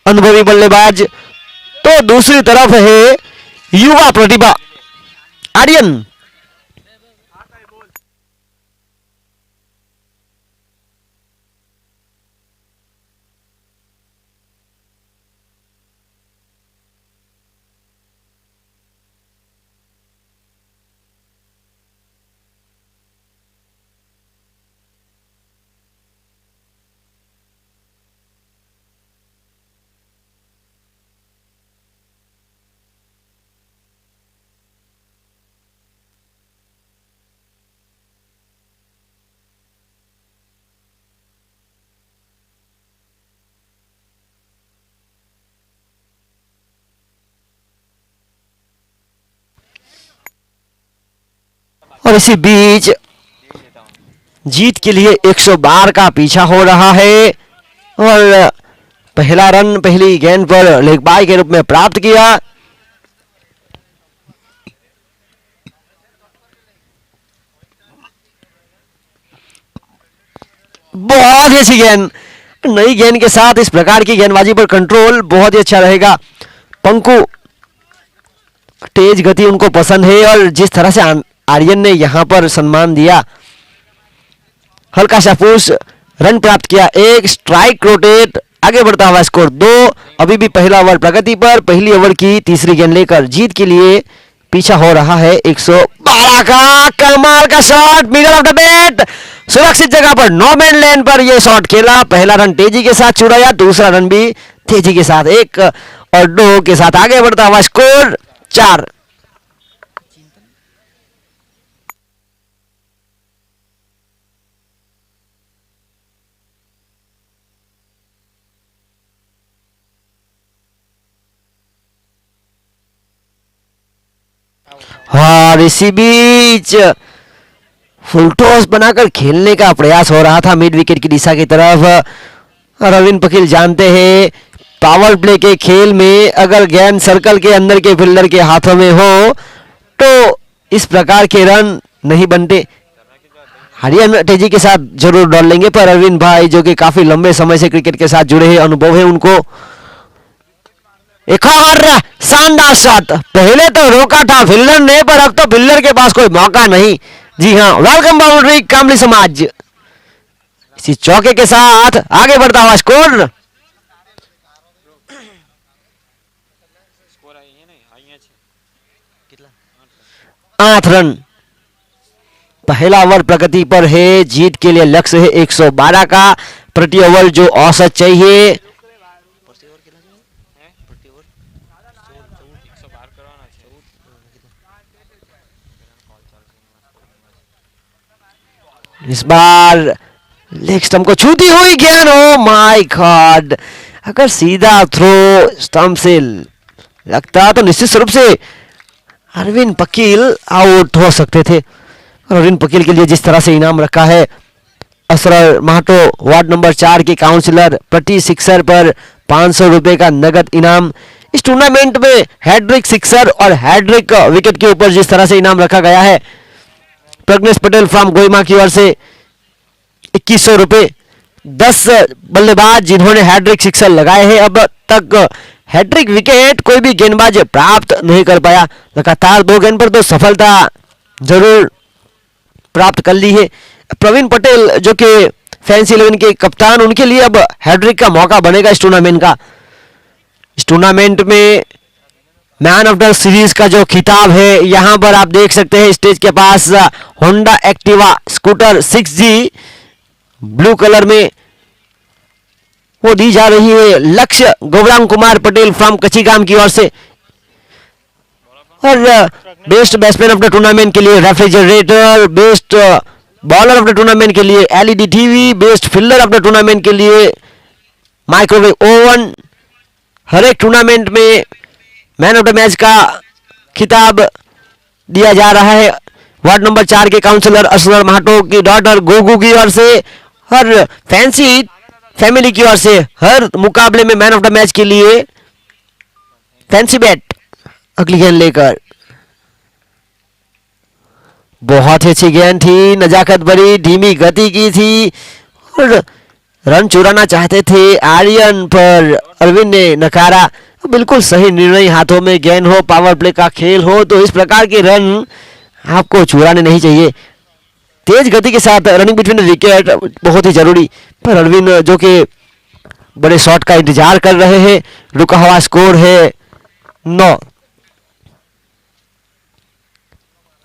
अनुभवी बल्लेबाज तो दूसरी तरफ है युवा प्रतिभा आर्यन। और इसी बीच जीत के लिए 112 का पीछा हो रहा है और पहला रन पहली गेंद पर लेग बाय के रूप में प्राप्त किया। बहुत ही अच्छी गेंद, नई गेंद के साथ इस प्रकार की गेंदबाजी पर कंट्रोल बहुत ही अच्छा रहेगा। पंकु तेज गति उनको पसंद है और जिस तरह से आर्यन ने यहां पर सम्मान दिया, हल्का सा पुश, रन प्राप्त किया, एक स्ट्राइक रोटेट, आगे बढ़ता हुआ स्कोर 2। अभी भी पहला ओवर प्रगति पर, पहली ओवर की तीसरी गेंद लेकर जीत के लिए पीछा हो रहा है 112 का। कमाल का shot, middle of the bat, सुरक्षित जगह पर, नो मैन लैंड पर यह शॉट खेला। पहला रन तेजी के साथ छुड़ाया, दूसरा रन भी तेजी के साथ, 1 और 2 के साथ आगे बढ़ता हुआ स्कोर 4। और इसी बीच फुल टॉस बनाकर खेलने का प्रयास हो रहा था मिड विकेट की दिशा की तरफ। और अरविंद पकील जानते हैं पावर प्ले के खेल में अगर गेंद सर्कल के अंदर के फील्डर के हाथों में हो तो इस प्रकार के रन नहीं बनते। हरियाणा तेजी के साथ जरूर डाल लेंगे, पर अरविंद भाई जो कि काफी लंबे समय से क्रिकेट के साथ जुड़े हैं, अनुभव है उनको। एक और शानदार शॉट, पहले तो रोका था फील्डर ने, पर अब तो फील्डर के पास कोई मौका नहीं। जी हाँ, वेलकम बाउंड्री कामली समाज। इसी चौके के साथ आगे बढ़ता हुआ स्कोर 8 रन। पहला ओवर प्रगति पर है, जीत के लिए लक्ष्य है 112 का। प्रति ओवर जो औसत चाहिए इस बार लेग स्टंप को छूती हुई गेंद, ओ माय गॉड, अगर सीधा थ्रो स्टंप से लगता तो निश्चित रूप से अरविंद पकील आउट हो सकते थे। और अरविंद पकील के लिए जिस तरह से इनाम रखा है, असरर माटो वार्ड नंबर 4 के काउंसिलर, प्रति सिक्सर पर 500 रुपए का नगद इनाम। इस टूर्नामेंट में हैट्रिक सिक्सर और हैट्रिक विकेट के ऊपर जिस तरह से इनाम रखा गया है, प्रज्ञेश पटेल फ्रॉम गोइमा की ओर से 2100 रुपए। 10 बल्लेबाज जिन्होंने हैट्रिक सिक्सर लगाए हैं, अब तक हैट्रिक विकेट कोई भी गेंदबाज प्राप्त नहीं कर पाया। लगातार 2 गेंद पर तो सफलता जरूर प्राप्त कर ली है। प्रवीण पटेल जो कि फैंसी 11 के कप्तान, उनके लिए अब हैट्रिक का मौका बनेगा इस टूर्नामेंट का। इस टूर्नामेंट में मैन ऑफ द सीरीज का जो खिताब है, यहां पर आप देख सकते हैं स्टेज के पास Honda Activa scooter 6G blue colour में वो दी जा रही है लक्ष्य गोबरांग कुमार पटेल फ्रॉम कच्चीगाम की ओर से। और best batsman of the tournament के लिए refrigerator, best bowler of the tournament के लिए LED TV, best fielder of the tournament के लिए माइक्रोवेव ओवन। हर एक टूर्नामेंट में मैन ऑफ द मैच का खिताब दिया जा रहा है वार्ड नंबर 4 के काउंसलर असगर महाटो की डॉटर गोगू की ओर से और फैंसी फैमिली की ओर से। हर मुकाबले में मैन ऑफ द मैच के लिए फैंसी बैट अगली गेंद लेकर। बहुत ही अच्छी गेंद थी, नजाकत भरी, धीमी गति की थी और रन चुराना चाहते थे आर्यन, पर अरविंद ने नकारा। बिल्कुल सही निर्णय, हाथों में गेंद हो, पावर प्ले का खेल हो तो इस प्रकार के रन आपको चुराने नहीं चाहिए। तेज गति के साथ रनिंग बिटवीन विकेट बहुत ही जरूरी, पर अरविंद जो कि बड़े शॉट का इंतजार कर रहे हैं। रुका हुआ स्कोर है 9।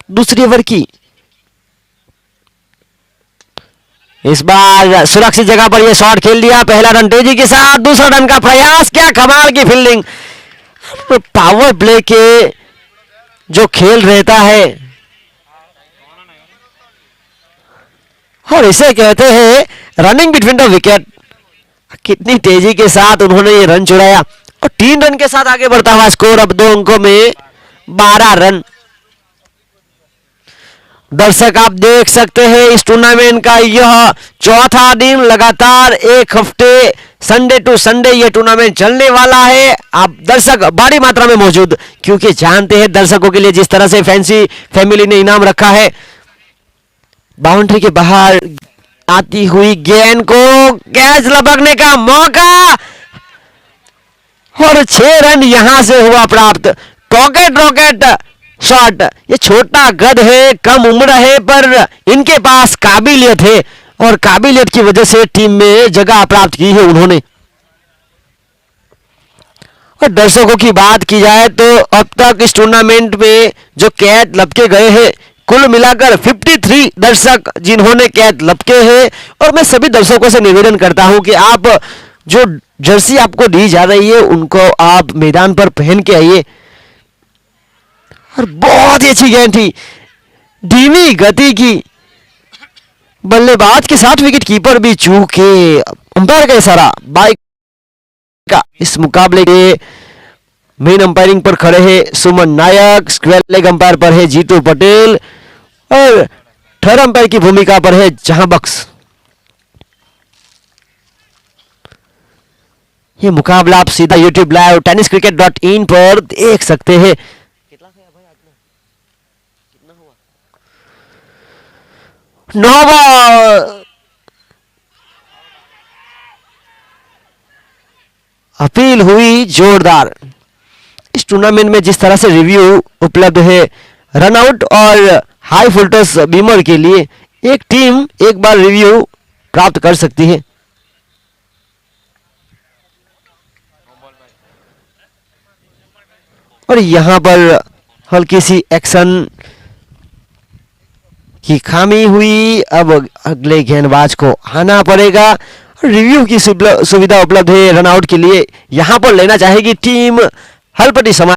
दूसरी ओवर की इस बार सुरक्षित जगह पर यह शॉट खेल दिया, पहला रन तेजी के साथ, दूसरा रन का प्रयास, क्या कमाल की फील्डिंग। पावर प्ले के जो खेल रहता है और इसे कहते हैं रनिंग बिटवीन द विकेट। कितनी तेजी के साथ उन्होंने ये रन चुराया और 3 रन के साथ आगे बढ़ता हुआ स्कोर अब 2 अंकों में 12 रन। दर्शक आप देख सकते हैं इस टूर्नामेंट का यह चौथा दिन लगातार एक हफ्ते संडे टू संडे ये टूर्नामेंट चलने वाला है। आप दर्शक बड़ी मात्रा में मौजूद, क्योंकि जानते हैं दर्शकों के लिए जिस तरह से फैंसी फैमिली ने इनाम रखा है। बाउंड्री के बाहर आती हुई गेंद को कैच लपकने का मौका और 6 रन यहां से हुआ प्राप्त। पॉकेट रॉकेट शॉट, ये छोटा गद है, कम उम्र है, पर इनके पास काबिलियत है और काबिलियत की वजह से टीम में जगह प्राप्त की है उन्होंने। और दर्शकों की बात की जाए तो अब तक इस टूर्नामेंट में जो कैच लपके गए हैं कुल मिलाकर 53 दर्शक जिन्होंने कैच लपके हैं। और मैं सभी दर्शकों से निवेदन करता हूं कि आप जो जर्सी आपको दी जा रही है उनको आप मैदान पर पहन के आइए। और बहुत ही अच्छी गेंद थी, धीमी गति की, बल्लेबाज के साथ विकेट कीपर भी चूके, अंपायर का इशारा बाइक का। इस मुकाबले के मेन अंपायरिंग पर खड़े हैं सुमन नायक, स्क्वायर लेग अंपायर पर है जीतू पटेल और थर्ड अंपायर की भूमिका पर है जहां बख्श। ये मुकाबला आप सीधा YouTube लाइव tenniscricket.in पर देख सकते हैं। नौवा अपील हुई जोरदार। इस टूर्नामेंट में जिस तरह से रिव्यू उपलब्ध है रनआउट और हाई फुलटस बीमर के लिए, एक टीम एक बार रिव्यू प्राप्त कर सकती है। और यहां पर हल्की सी एक्शन की खामी हुई, अब अगले गेंदबाज को आना पड़ेगा। रिव्यू की सुविधा उपलब्ध है रनआउट के लिए, यहां पर लेना चाहेगी टीम हलपटी समाज।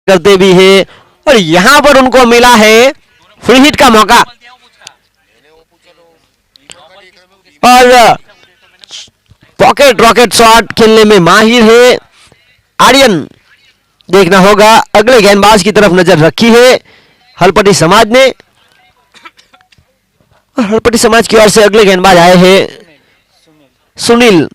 करते भी है और यहां पर उनको मिला है फ्री हिट का मौका और पॉकेट रॉकेट शॉट खेलने में माहिर है आर्यन। देखना होगा अगले गेंदबाज की तरफ नजर रखी है हलपटी समाज ने। हलपटी समाज की ओर से अगले गेंदबाज आए हैं सुनील।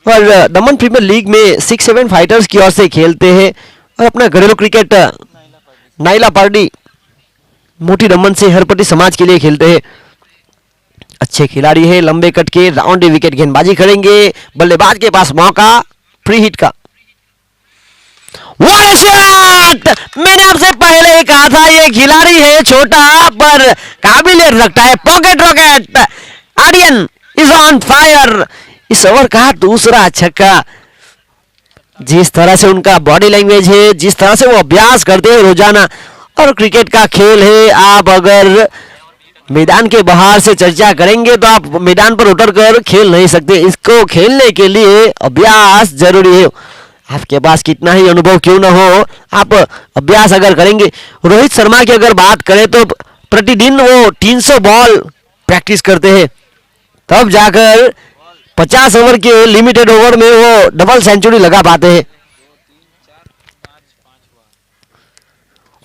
और दमन प्रीमियर लीग में 6-7 फाइटर्स की ओर से खेलते हैं और अपना घरेलू क्रिकेट नाइला पार्टी मोटी दमन से हरपटी समाज के लिए खेलते हैं। अच्छे खिलाड़ी है, लंबे कट के राउंड विकेट गेंदबाजी करेंगे। बल्लेबाज के पास मौका फ्री हिट का। What shot! मैंने आपसे पहले ही कहा था ये खिलाड़ी है छोटा पर काबिलियत रखता है। Pocket rocket Aryan is on fire. इस ओवर का दूसरा छक्का। जिस तरह से उनका बॉडी लैंग्वेज है, जिस तरह से वो अभ्यास करते हैं रोजाना, और क्रिकेट का खेल है, आप अगर मैदान के बाहर से चर्चा करेंगे तो आप मैदान पर उतरकर खेल नहीं सकते। इसको खेलने के लिए अभ्यास जरूरी है। आपके पास कितना ही अनुभव क्यों ना हो, आप अभ्यास अगर करेंगे। रोहित शर्मा की अगर बात करें तो प्रतिदिन वो 300 बॉल प्रैक्टिस करते हैं, तब जाकर 50 ओवर के लिमिटेड ओवर में वो डबल सेंचुरी लगा पाते हैं।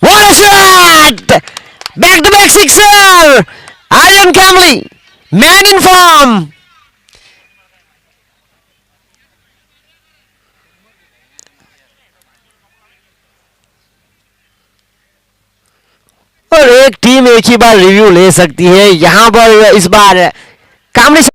What a shot! Back to back sixer! Aryan Kamli, man in form. और एक टीम एक ही बार रिव्यू ले सकती है। यहां पर इस बार कामली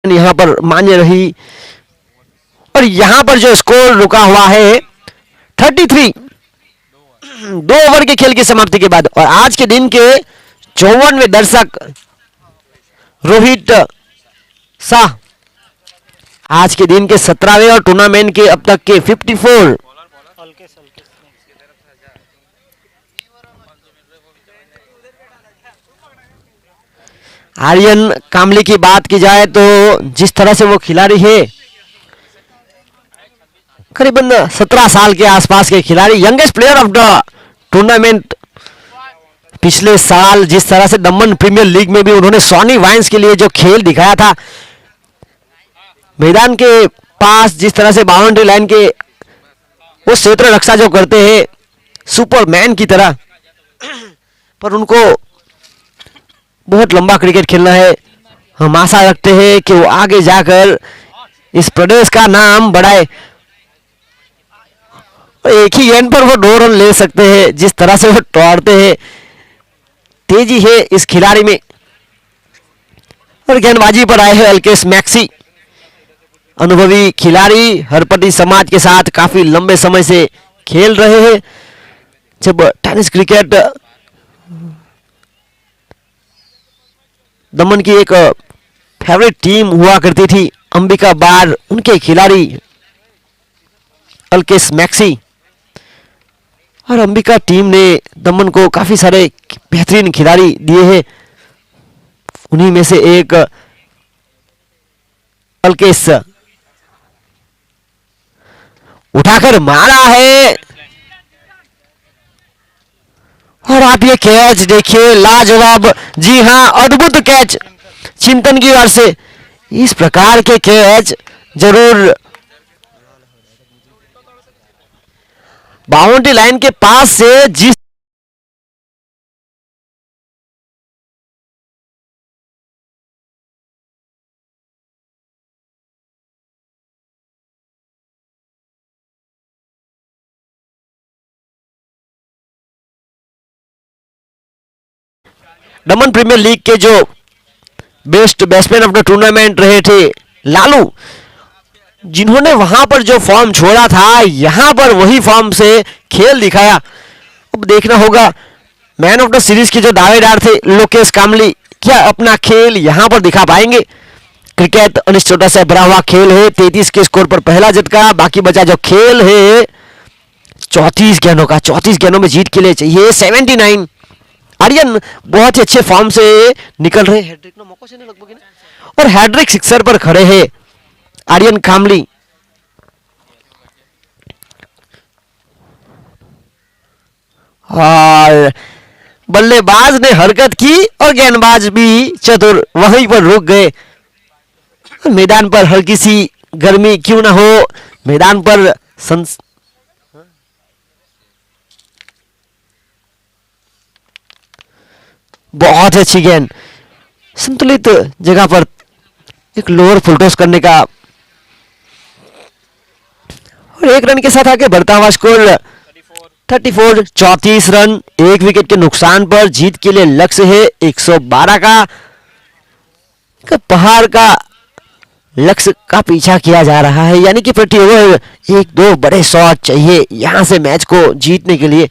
यहां पर मान्य रही और यहां पर जो स्कोर रुका हुआ है 33 2 ओवर के खेल की समाप्ति के बाद। और आज के दिन के 54वें दर्शक रोहित शाह, आज के दिन के 17वें और टूर्नामेंट के अब तक के 54। आर्यन कामली की बात की जाए तो जिस तरह से वो खिलाड़ी है, करीबन 17 साल के आसपास के खिलाड़ी, youngest player of the tournament. पिछले साल जिस तरह से दमन प्रीमियर लीग में भी उन्होंने सॉनी वाइन्स के लिए जो खेल दिखाया था, मैदान के पास जिस तरह से बाउंड्री लाइन के वो क्षेत्र रक्षा जो करते हैं सुपरमैन की तरह, पर उनको बहुत लंबा क्रिकेट खेलना है। हम आशा रखते हैं कि वो आगे जाकर इस प्रदेश का नाम बढ़ाए। एक ही गेंद पर वो 2 रन ले सकते हैं, जिस तरह से वो तोड़ते हैं, तेजी है इस खिलाड़ी में। और गेंदबाजी पर आए हैं अल्केश मैक्सी, अनुभवी खिलाड़ी, हरपति समाज के साथ काफी लंबे समय से खेल रहे हैं। जब टेनिस क्रिकेट दमन की एक फेवरेट टीम हुआ करती थी, अंबिका बार, उनके खिलाड़ी अल्केश मैक्सी, और अंबिका टीम ने दमन को काफी सारे बेहतरीन खिलाड़ी दिए हैं। उन्हीं में से एक अल्केश उठाकर मारा है, और आप ये कैच देखिए, लाजवाब, जी हां, अद्भुत कैच चिंतन की ओर से। इस प्रकार के कैच जरूर बाउंड्री लाइन के पास से जिस दमन प्रीमियर लीग के जो best batsman of the tournament रहे थे लालू, जिन्होंने वहां पर जो फॉर्म छोड़ा था, यहां पर वही फॉर्म से खेल दिखाया। अब देखना होगा मैन ऑफ द सीरीज के जो दावेदार थे लोकेश कामली, क्या अपना खेल यहां पर दिखा पाएंगे। क्रिकेट अनिश्चितता से भरा हुआ खेल है, 33 के स्कोर पर पहला झटका, बाकी बचा जो खेल है 34 गेंदों का, 34 गेंदों में जीत के लिए चाहिए 79। आर्यन बहुत ही अच्छे फॉर्म से निकल रहे, हैट्रिक नो मौका से लगभग ना, और हैट्रिक सिक्सर पर खड़े हैं आर्यन कामली। और बल्लेबाज ने हरकत की और गेंदबाज भी चतुर, वहीं पर रुक गए। मैदान पर हल्की सी गर्मी क्यों ना हो, मैदान पर बहुत अच्छी गेंद, संतुलित जगह पर एक लोअर फुलटॉस करने का, और एक रन के साथ आगे बढ़ता हुआ स्कोर 34, 34 रन, एक विकेट के नुकसान पर जीत के लिए लक्ष्य है 112 का पहाड़ का लक्ष्य का पीछा किया जा रहा है, यानी कि प्रति ओवर 1-2 बड़े शॉट चाहिए यहां से मैच को जीतने के लिए।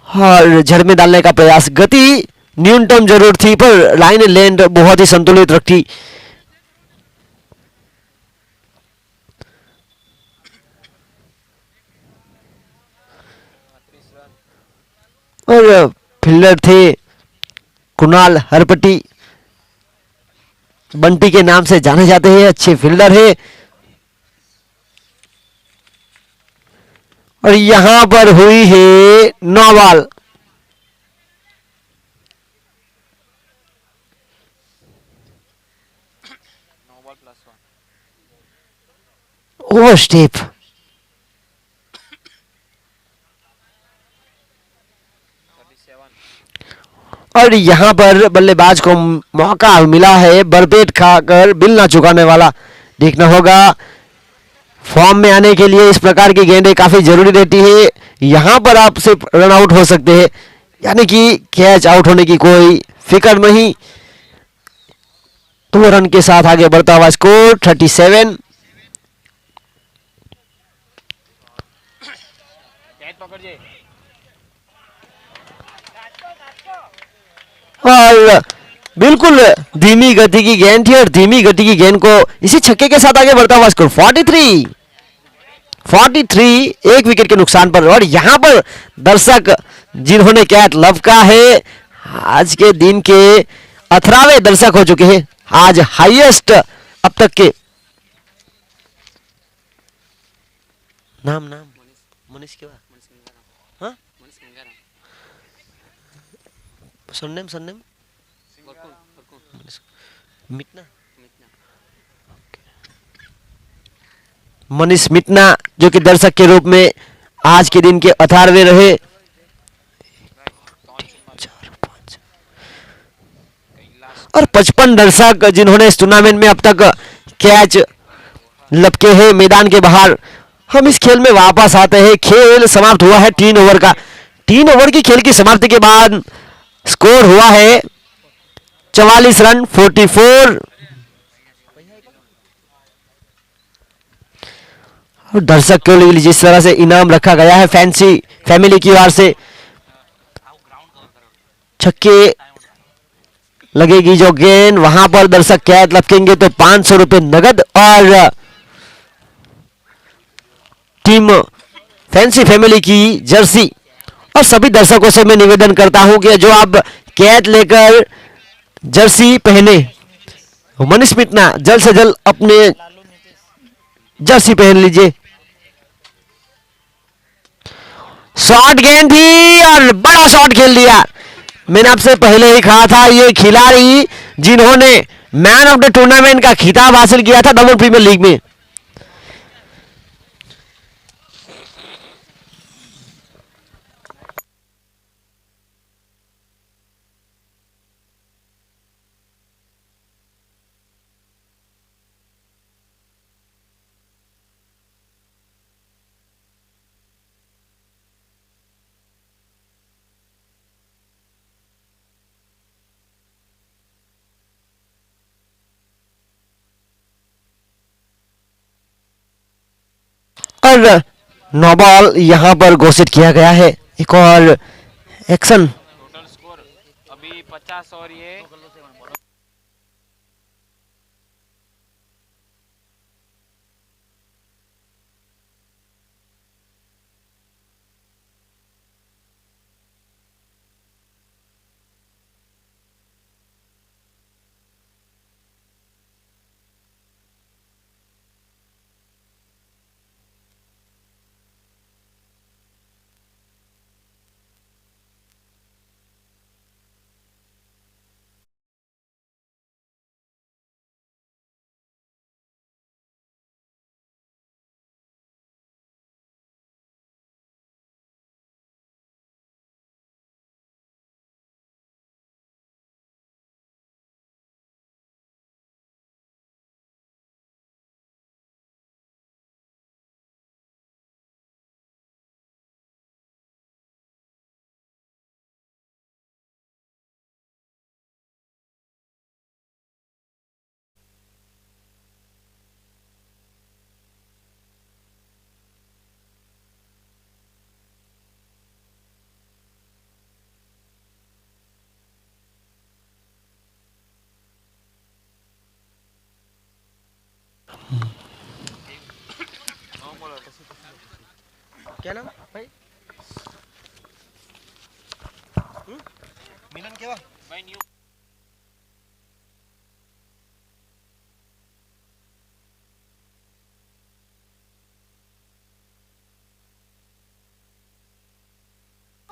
और झड़ में डालने का प्रयास, गति न्यूनतम जरूर थी पर लाइन लैंड बहुत ही संतुलित रखी। और फील्डर थे कुणाल हरपति, बंटी के नाम से जाने जाते हैं, अच्छे फील्डर है। और यहां पर हुई है 9 बॉल, ओवर स्टेप, और यहां पर बल्लेबाज को मौका मिला है बरपेट खाकर बिल ना चुकाने वाला। देखना होगा, फॉर्म में आने के लिए इस प्रकार की गेंदें काफी जरूरी रहती है, यहां पर आप सिर्फ रन आउट हो सकते हैं, यानी कि कैच आउट होने की कोई फिक्र नहीं। 2 रन के साथ आगे बढ़ता हुआ स्कोर 37। और बिल्कुल धीमी गति की गेंद थी, और धीमी गति की गेंद को इसी छक्के के साथ आगे बढ़ता हुआ स्कोर 43, 43, एक विकेट के नुकसान पर। और यहां पर दर्शक जिन्होंने कैच लव का है, आज के दिन के 18वें दर्शक हो चुके हैं, आज हाईएस्ट अब तक के। नाम मनीष के बाद सरनेम मिटना, मनीष मिटना, जो कि दर्शक के रूप में आज के दिन के 18वें रहे। और 55 दर्शक जिन्होंने इस टूर्नामेंट में अब तक कैच लपके हैं मैदान के बाहर। हम इस खेल में वापस आते हैं, खेल समाप्त हुआ है 3 ओवर का। 3 ओवर की खेल की समाप्ति के बाद स्कोर हुआ है 44 रन 44। और दर्शक के लिए जिस तरह से इनाम रखा गया है फैंसी फैमिली की ओर से, छक्के लगेगी जो गेंद वहां पर दर्शक कैच लपकेंगे तो 500 रुपए नगद। और टीम फैंसी फैमिली की जर्सी। और सभी दर्शकों से मैं निवेदन करता हूं कि जो आप कैच लेकर जर्सी पहने, मनीष मितना जल्द से जल्द अपने जर्सी पहन लीजिए। शॉट गेंद थी और बड़ा शॉट खेल दिया। मैंने आपसे पहले ही कहा था ये खिलाड़ी जिन्होंने मैन ऑफ द टूर्नामेंट का खिताब हासिल किया था दमन प्रीमियर लीग में। और नो बॉल यहां पर घोषित किया गया है। एक और एक्शन। टोटल स्कोर अभी 50 और ये क्या नाम भाई? मिलन केवा भाई न्यू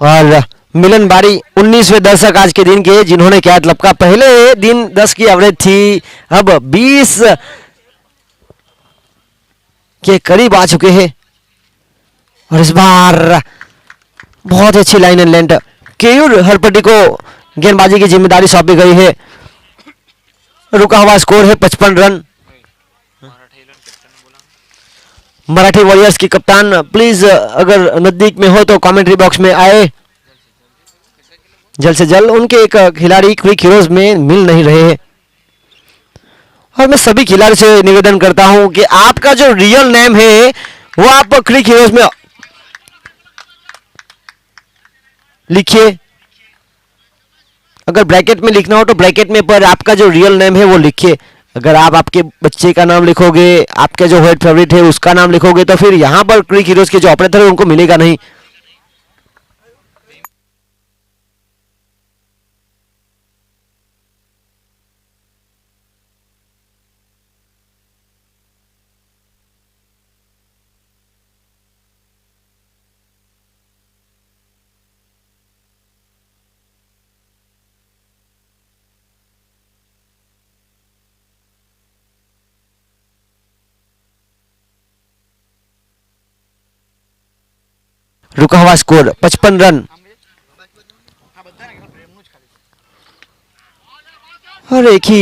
और मिलन बारी 19वें दर्शक आज के दिन के जिन्होंने कैच लपका। पहले दिन 10 की एवरेज थी, अब 20 के करीब आ चुके हैं। और इस बार बहुत अच्छी लाइन एंड लेंथ केयूर हरपट्टी को गेंदबाजी की जिम्मेदारी सौंपी गई है। रुका हुआ स्कोर है 55 रन। मराठी वॉरियर्स की कप्तान प्लीज अगर नजदीक में हो तो कमेंट्री बॉक्स में आए जल्द से जल्द। उनके एक खिलाड़ी क्विक हीरोज में मिल नहीं रहे हैं। और मैं सभी खिलाड़ी से निवेदन करता हूं कि आपका जो रियल नेम है वो आप क्विक हीरोज में लिखिए। अगर ब्रैकेट में लिखना हो तो ब्रैकेट में पर आपका जो रियल नेम है वो लिखिए। अगर आप आपके बच्चे का नाम लिखोगे, आपके जो हेड फेवरेट है उसका नाम लिखोगे तो फिर यहां पर क्विक हीरोज के जो ऑपरेटर है उनको मिलेगा नहीं। रुका हुआ स्कोर 55 रन। और एक ही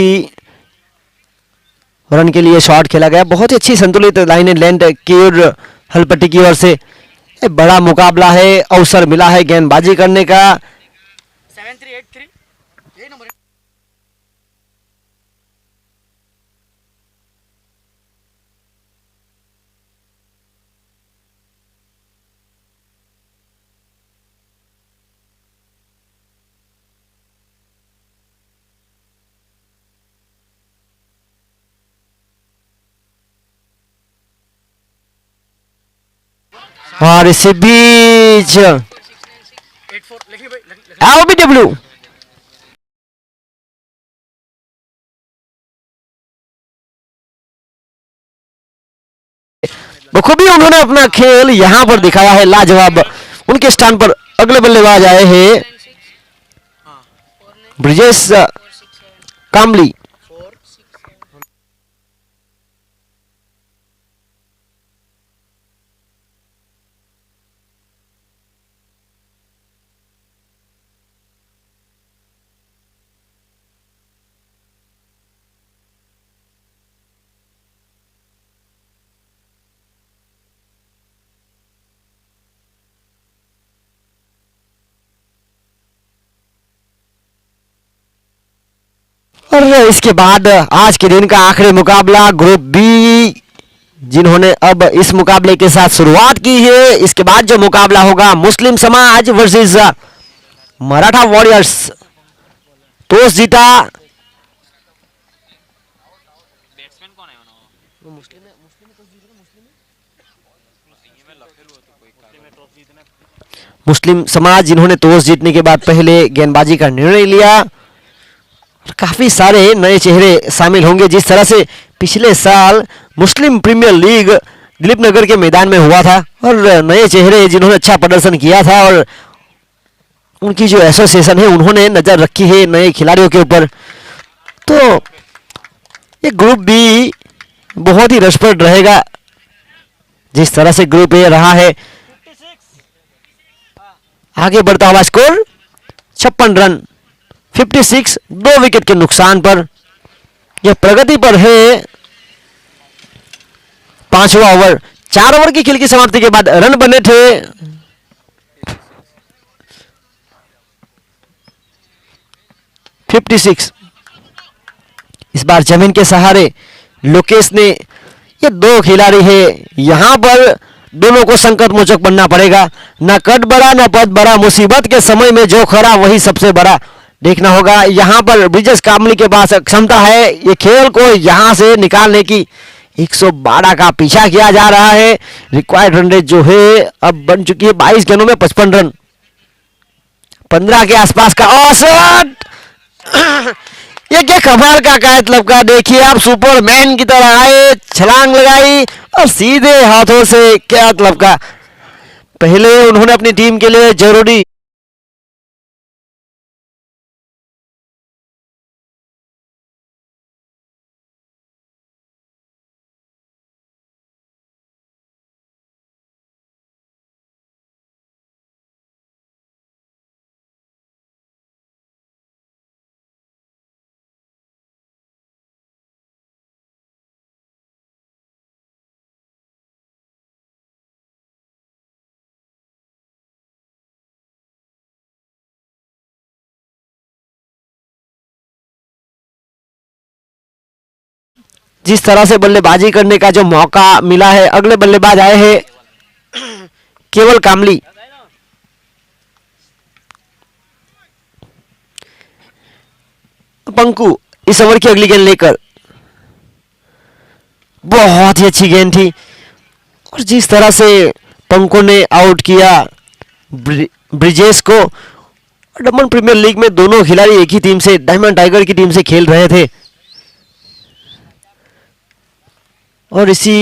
रन के लिए शॉट खेला गया। बहुत ही अच्छी संतुलित लाइन एंड लेंथ केयूर हलपट्टी की ओर से। बड़ा मुकाबला है, अवसर मिला है गेंदबाजी करने का। 7383 यही नंबर और इसी बीच LBW बखूबी उन्होंने अपना खेल यहां पर दिखाया है, लाजवाब। उनके स्थान पर अगले बल्लेबाज आए हैं ब्रिजेश कामली। और इसके बाद आज के दिन का आखिरी मुकाबला ग्रुप बी, जिन्होंने अब इस मुकाबले के साथ शुरुआत की है। इसके बाद जो मुकाबला होगा मुस्लिम समाज वर्सेस मराठा वॉरियर्स। टॉस जीता બેટ્સમેન કોણ આવ્યો નવો? અહીંયા મેં લખેલું હતું કોઈ કારણ। मुस्लिम समाज, जिन्होंने टॉस जीतने के बाद पहले गेंदबाजी का निर्णय लिया। काफी सारे नए चेहरे शामिल होंगे, जिस तरह से पिछले साल मुस्लिम प्रीमियर लीग दिलीप नगर के मैदान में हुआ था, और नए चेहरे जिन्होंने अच्छा प्रदर्शन किया था, और उनकी जो एसोसिएशन है उन्होंने नजर रखी है नए खिलाड़ियों के ऊपर। तो ये ग्रुप बी बहुत ही रसप्रद रहेगा, जिस तरह से ग्रुप ए रहा है। आगे बढ़ता हुआ स्कोर 56 रन, 56, 2 विकेट के नुकसान पर। यह प्रगति पर है। 5वां ओवर, 4 ओवर की खेल की समाप्ति के बाद रन बने थे 56। इस बार जमीन के सहारे लोकेश ने, ये 2 खिलाड़ी है, यहां पर दोनों को संकट मोचक बनना पड़ेगा। न कद बड़ा न पद बड़ा, मुसीबत के समय में जो खड़ा वही सबसे बड़ा। देखना होगा, यहां पर ब्रिजेश कामली के पास क्षमता है ये खेल को यहां से निकालने की। 112 का पीछा किया जा रहा है। रिक्वायर्ड रन रेट जो है अब बन चुकी है 22 गेंदों में 55 रन, 15 के आसपास का औसत। ये क्या कमाल का मतलब का, देखिए आप, सुपरमैन की तरह आए, छलांग लगाई और सीधे हाथों से, क्या मतलब का। पहले उन्होंने अपनी टीम के लिए जरूरी जिस तरह से बल्लेबाजी करने का जो मौका मिला है, अगले बल्लेबाज आए हैं केवल कामली। पंकु इस ओवर की अगली गेंद लेकर, बहुत ही अच्छी गेंद थी, और जिस तरह से पंकु ने आउट किया ब्रिजेश को। दमन प्रीमियर लीग में दोनों खिलाड़ी एक ही टीम से, डायमंड टाइगर की टीम से खेल रहे थे, और इसी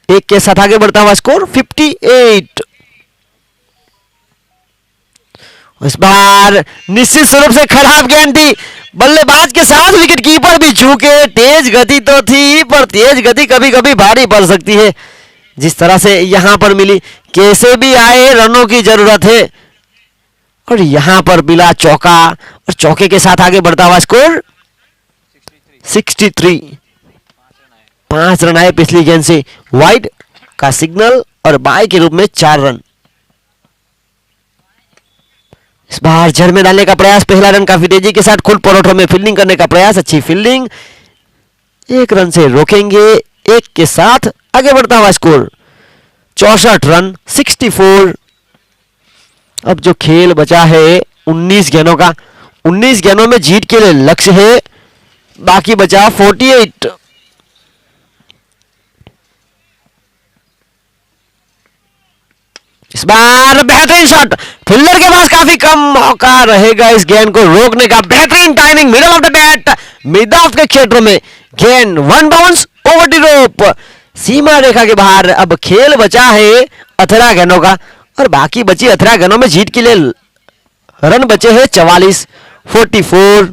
एक के साथ आगे बढ़ता हुआ स्कोर 58। इस बार निश्चित रूप से खराब गेंद थी, बल्लेबाज के साथ विकेट कीपर भी चूके। तेज गति तो थी, पर तेज गति कभी कभी भारी पड़ सकती है, जिस तरह से यहां पर मिली। कैसे भी आए, रनों की जरूरत है, और यहां पर मिला चौका, और चौके के साथ आगे बढ़ता हुआ स्कोर 63। 5 रन आए पिछली गेंद से, वाइड का सिग्नल और बाय के रूप में 4 रन। इस बार जड़ में डालने का प्रयास, पहला रन काफी तेजी के साथ खुद परोठों में फील्डिंग करने का प्रयास, अच्छी फील्डिंग, 1 रन से रोकेंगे। 1 के साथ आगे बढ़ता हुआ स्कोर 64 रन, 64। अब जो खेल बचा है 19 गेंदों का, 19 गेंदों में जीत के लिए लक्ष्य है, बाकी बचा 48। इस बार बेहतरीन शॉट, फील्डर के पास काफी कम मौका रहेगा इस गेंद को रोकने का। बेहतरीन timing, middle of the bat, mid off के क्षेत्र में गेंद, one bounce over the rope, सीमा रेखा के बाहर। अब खेल बचा है 18 गेंदों का और बाकी बची 18 गेंदों में जीत के लिए रन बचे हैं 44, 44।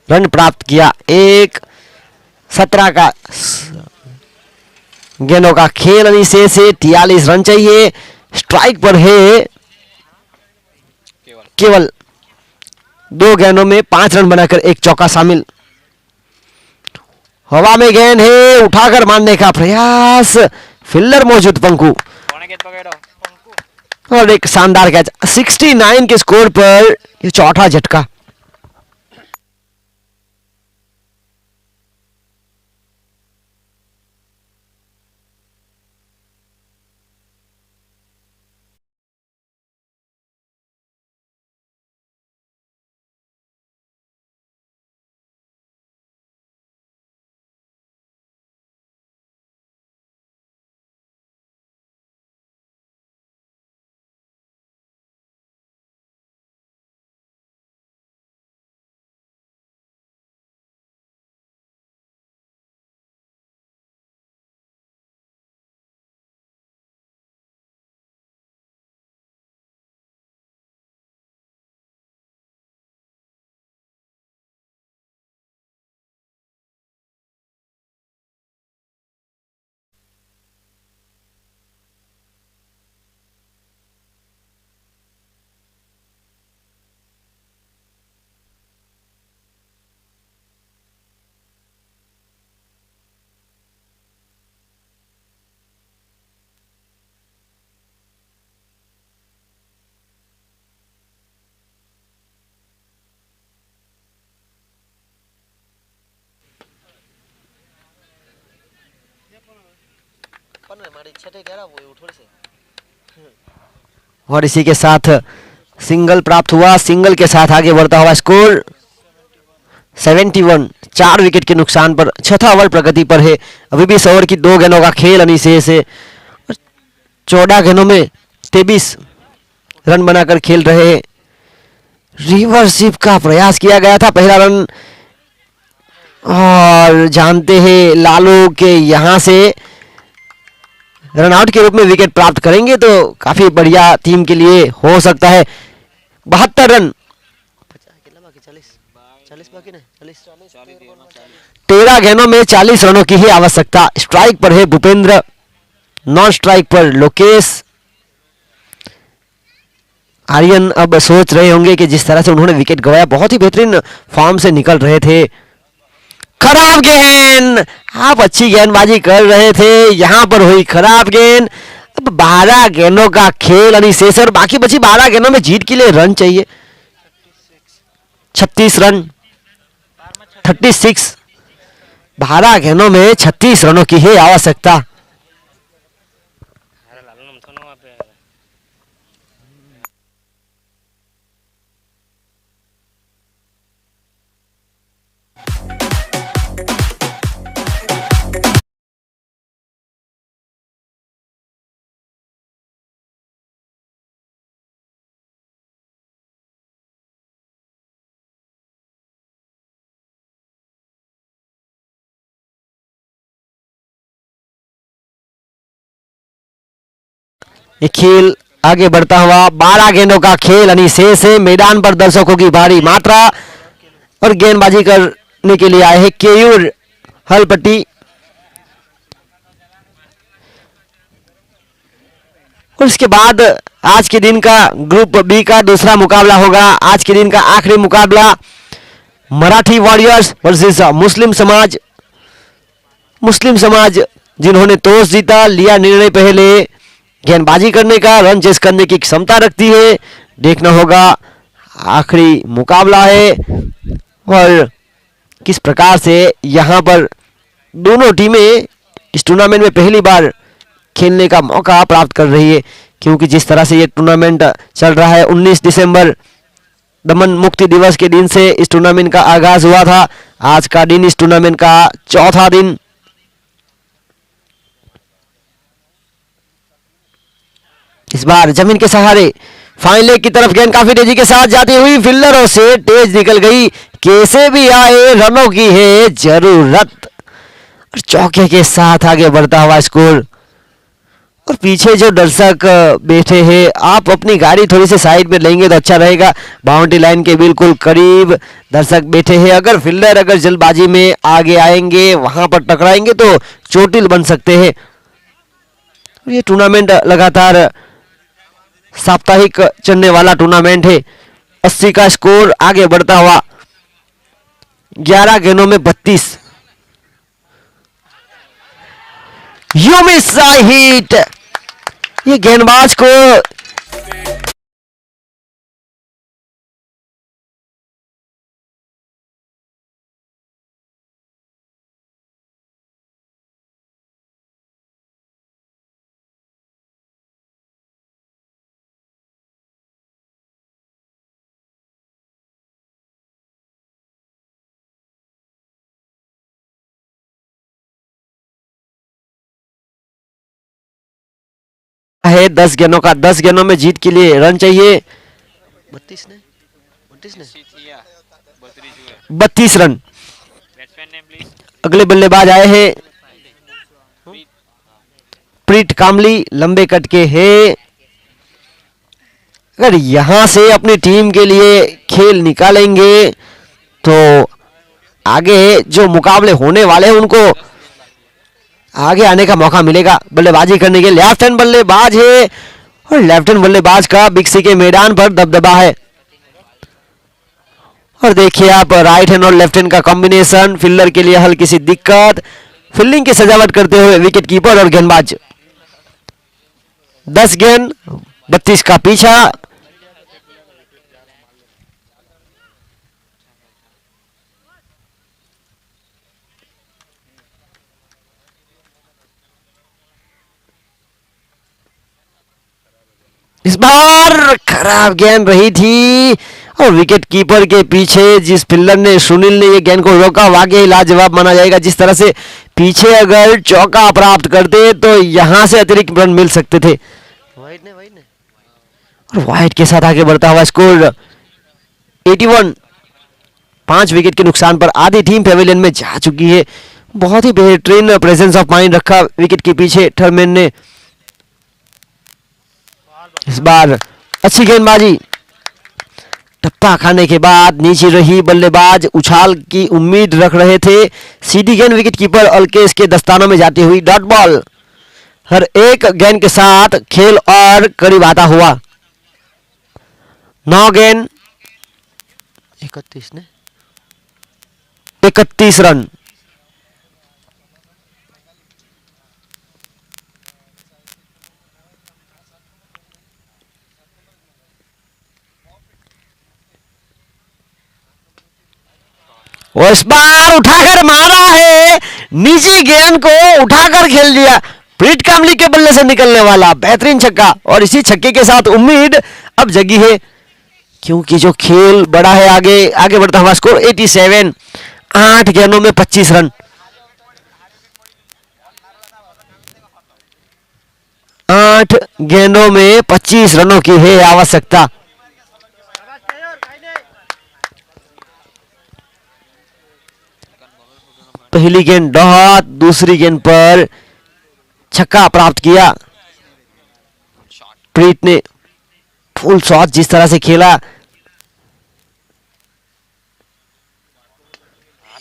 रन प्राप्त किया, एक 17 का गेंदों का खेल अभी से 43 रन चाहिए। स्ट्राइक पर है केवल केवल 2 गेंदों में 5 रन बनाकर एक चौका शामिल। हवा में गेंद है, उठाकर मारने का प्रयास, फील्डर मौजूद पंकु कौन है गेंद पकड़ो। और एक शानदार कैच। 69 के स्कोर पर ये चौथा झटका। और इसी के साथ सिंगल प्राप्त हुआ, सिंगल के साथ आगे बढ़ता हुआ स्कोर 71, 4 विकेट के नुकसान पर चौथा ओवर प्रगति पर है। अभी भी 100 ओवर की 2 गेंदों का खेल अनिशेष है। 14 गेंदों में 23 रन बनाकर खेल रहे। रिवर्सिप का प्रयास किया गया था, पहला रन, और जानते हैं लालू के यहां से रन आउट के रूप में विकेट प्राप्त करेंगे तो काफी बढ़िया टीम के लिए हो सकता है। 72 रन, 13 गेंदों में 40 रनों की ही आवश्यकता। स्ट्राइक पर है भूपेंद्र, नॉन स्ट्राइक पर लोकेश। आर्यन अब सोच रहे होंगे कि जिस तरह से उन्होंने विकेट गवाया, बहुत ही बेहतरीन फॉर्म से निकल रहे थे। खराब गेंद, आप अच्छी गेंदबाजी कर रहे थे, यहां पर हुई खराब गेंद। अब 12 गेंदों का खेल अनिशेष और बाकी बची 12 गेंदों में जीत के लिए रन चाहिए। 36 रन, 36। 12 गेंदों में 36 रनों की है आवश्यकता। अरे लालू नाम तो ना वहाँ पे ये खेल आगे बढ़ता हुआ 12 गेंदों का खेल यानी शेष है। मैदान पर दर्शकों की भारी मात्रा और गेंदबाजी करने के लिए आए हैं केयूर हलपट्टी। और इसके बाद आज के दिन का ग्रुप बी का दूसरा मुकाबला होगा। आज के दिन का आखिरी मुकाबला मराठी वॉरियर्स वर्सेस मुस्लिम समाज। मुस्लिम समाज जिन्होंने टॉस जीता, लिया निर्णय पहले गेंदबाजी करने का, रन चेस करने की क्षमता रखती है। देखना होगा आखिरी मुकाबला है और किस प्रकार से यहाँ पर दोनों टीमें इस टूर्नामेंट में पहली बार खेलने का मौका प्राप्त कर रही है, क्योंकि जिस तरह से ये टूर्नामेंट चल रहा है 19 दिसंबर दमन मुक्ति दिवस के दिन से इस टूर्नामेंट का आगाज हुआ था। आज का दिन इस टूर्नामेंट का चौथा दिन। इस बार जमीन के सहारे फाइन लेग की तरफ गेंद काफी तेजी के साथ जाती हुई फील्डरों से तेज निकल गई। कैसे भी आए रनों की है जरूरत। चौके के साथ आगे बढ़ता हुआ स्कोर। और पीछे जो दर्शक बैठे हैं, आप अपनी गाड़ी थोड़ी सी साइड में लेंगे तो अच्छा रहेगा। बाउंड्री लाइन के बिल्कुल करीब दर्शक बैठे हैं। अगर फील्डर अगर जल्दबाजी में आगे आएंगे, वहां पर टकराएंगे तो चोटिल बन सकते हैं। ये टूर्नामेंट लगातार साप्ताहिक चलने वाला टूर्नामेंट है। 80 का स्कोर आगे बढ़ता हुआ 11 गेंदों में 32। You miss hit. ये गेंदबाज को है 10 गेंदों का। 10 गेंदों में जीत के लिए रन चाहिए 32 ने 32 ने सीथिया बत्रीस हुए 32 रन। बैट्समैन नेम प्लीज अगले बल्लेबाज आए हैं प्रीत कामली, लंबे कट के हैं। अगर यहां से अपनी टीम के लिए खेल निकालेंगे तो आगे जो मुकाबले होने वाले हैं उनको आगे आने का मौका मिलेगा। बल्लेबाजी करने के लेफ्ट हैंड बल्लेबाज है और लेफ्ट हैंड बल्लेबाज का बिग सी के मैदान पर दबदबा है। और देखिए आप राइट हैंड और लेफ्ट हैंड का कॉम्बिनेशन, फील्डर के लिए हल्की सी दिक्कत, फील्डिंग की सजावट करते हुए विकेट कीपर और गेंदबाज। 10 गेंद 32 का पीछा। इस बार खराब गेंद रही थी और विकेट कीपर के पीछे जिस फील्डर ने सुनील ने ये गेंद को रोका वाकई लाजवाब माना जाएगा। जिस तरह से पीछे अगर चौका प्राप्त करते तो यहां से अतिरिक्त रन मिल सकते थे। वाइड ने और वाइड के साथ आगे बढ़ता हुआ स्कोर 81। 5 विकेट के नुकसान पर आधी टीम पेविलियन में जा चुकी है। बहुत ही बेहतरीन प्रेजेंस ऑफ माइंड रखा विकेट के पीछे थर्मैन ने। इस बार अच्छी गेंदबाजी, टप्पा खाने के बाद नीचे रही बल्लेबाज उछाल की उम्मीद रख रहे थे। सीधी गेंद विकेट कीपर अल्केश के दस्तानों में जाती हुई डॉट बॉल। हर एक गेंद के साथ खेल और करीब आता हुआ। 9 गेंद 31 ने 31 रन। और इस बार उठाकर मारा है, नीचे गेंद को उठाकर खेल दिया। प्रीत कामली के बल्ले से निकलने वाला बेहतरीन छक्का, और इसी छक्के के साथ उम्मीद अब जगी है, क्योंकि जो खेल बड़ा है, आगे आगे बढ़ता हुआ स्कोर 87। 8 गेंदों में 25 रन। 8 गेंदों में 25 रनों की है आवश्यकता। पहली गेंद डॉट, दूसरी गेंद पर छक्का प्राप्त किया। प्रीत ने फुल शॉट जिस तरह से खेला,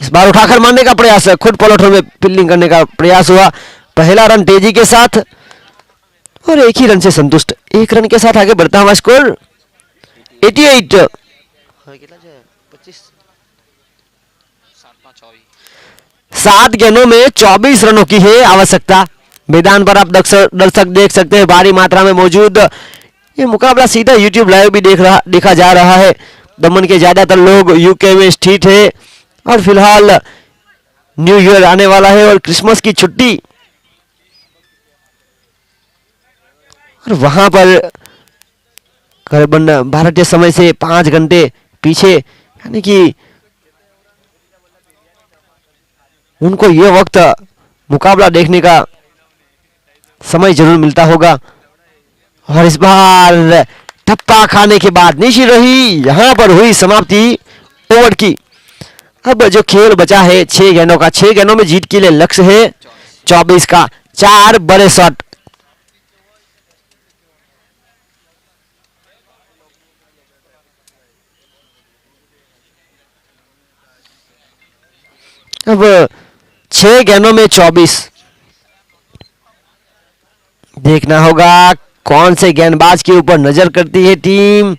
इस बार उठाकर मारने का प्रयास है, खुद पलटों में फील्डिंग करने का प्रयास हुआ। पहला रन तेजी के साथ और एक ही रन से संतुष्ट। 1 रन के साथ आगे बढ़ता हुआ स्कोर 88। 7 गेंदों में 24 रनों की है आवश्यकता। मैदान पर आप दर्शक देख सकते हैं भारी मात्रा में मौजूद। ये मुकाबला सीधा यूट्यूब लाइव भी देखा जा रहा है। दमन के ज्यादातर लोग यूके में स्थित है और फिलहाल न्यू ईयर आने वाला है और क्रिसमस की छुट्टी, और वहां पर करीबन भारतीय समय से 5 घंटे पीछे, यानी कि उनको ये वक्त मुकाबला देखने का समय जरूर मिलता होगा। और इस बार टप्पा खाने के बाद निशी रही, यहां पर हुई समाप्ति ओवर की। अब जो खेल बचा है 6 गेंदों का, 6 गेंदों में जीत के लिए लक्ष्य है 24 का। 4 बड़े शॉट। अब 6 गेंदों में 24। देखना होगा कौन से गेंदबाज के ऊपर नजर करती है टीम।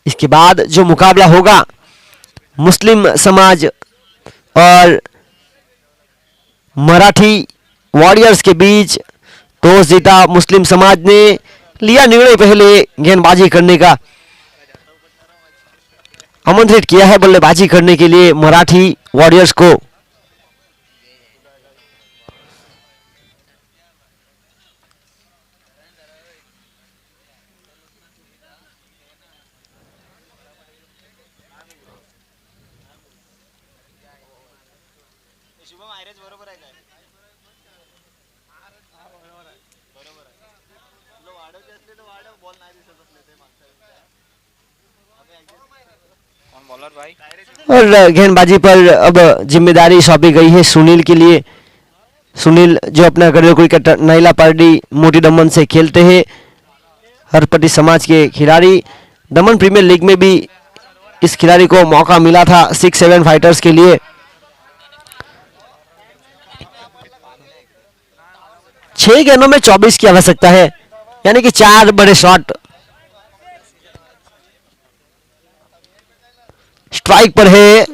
इसके बाद जो मुकाबला होगा मुस्लिम समाज और मराठी वॉरियर्स के बीच, टॉस जीता मुस्लिम समाज ने, लिया निर्णय पहले गेंदबाजी करने का, आमंत्रित किया है बल्लेबाजी करने के लिए मराठी वॉरियर्स को। बॉलर भाई और गेंदबाजी पर अब जिम्मेदारी सौंपी गई है सुनील के लिए। सुनील जो अपना करियर क्रिकेटर नाइला पार्टी मोटी दमन से खेलते हैं, हरपति समाज के खिलाड़ी। दमन प्रीमियर लीग में भी इस खिलाड़ी को मौका मिला था 6-7 फाइटर्स के लिए। 6 गेंदों में 24 की आवश्यकता है, यानी कि 4 बड़े शॉट। स्ट्राइक पर है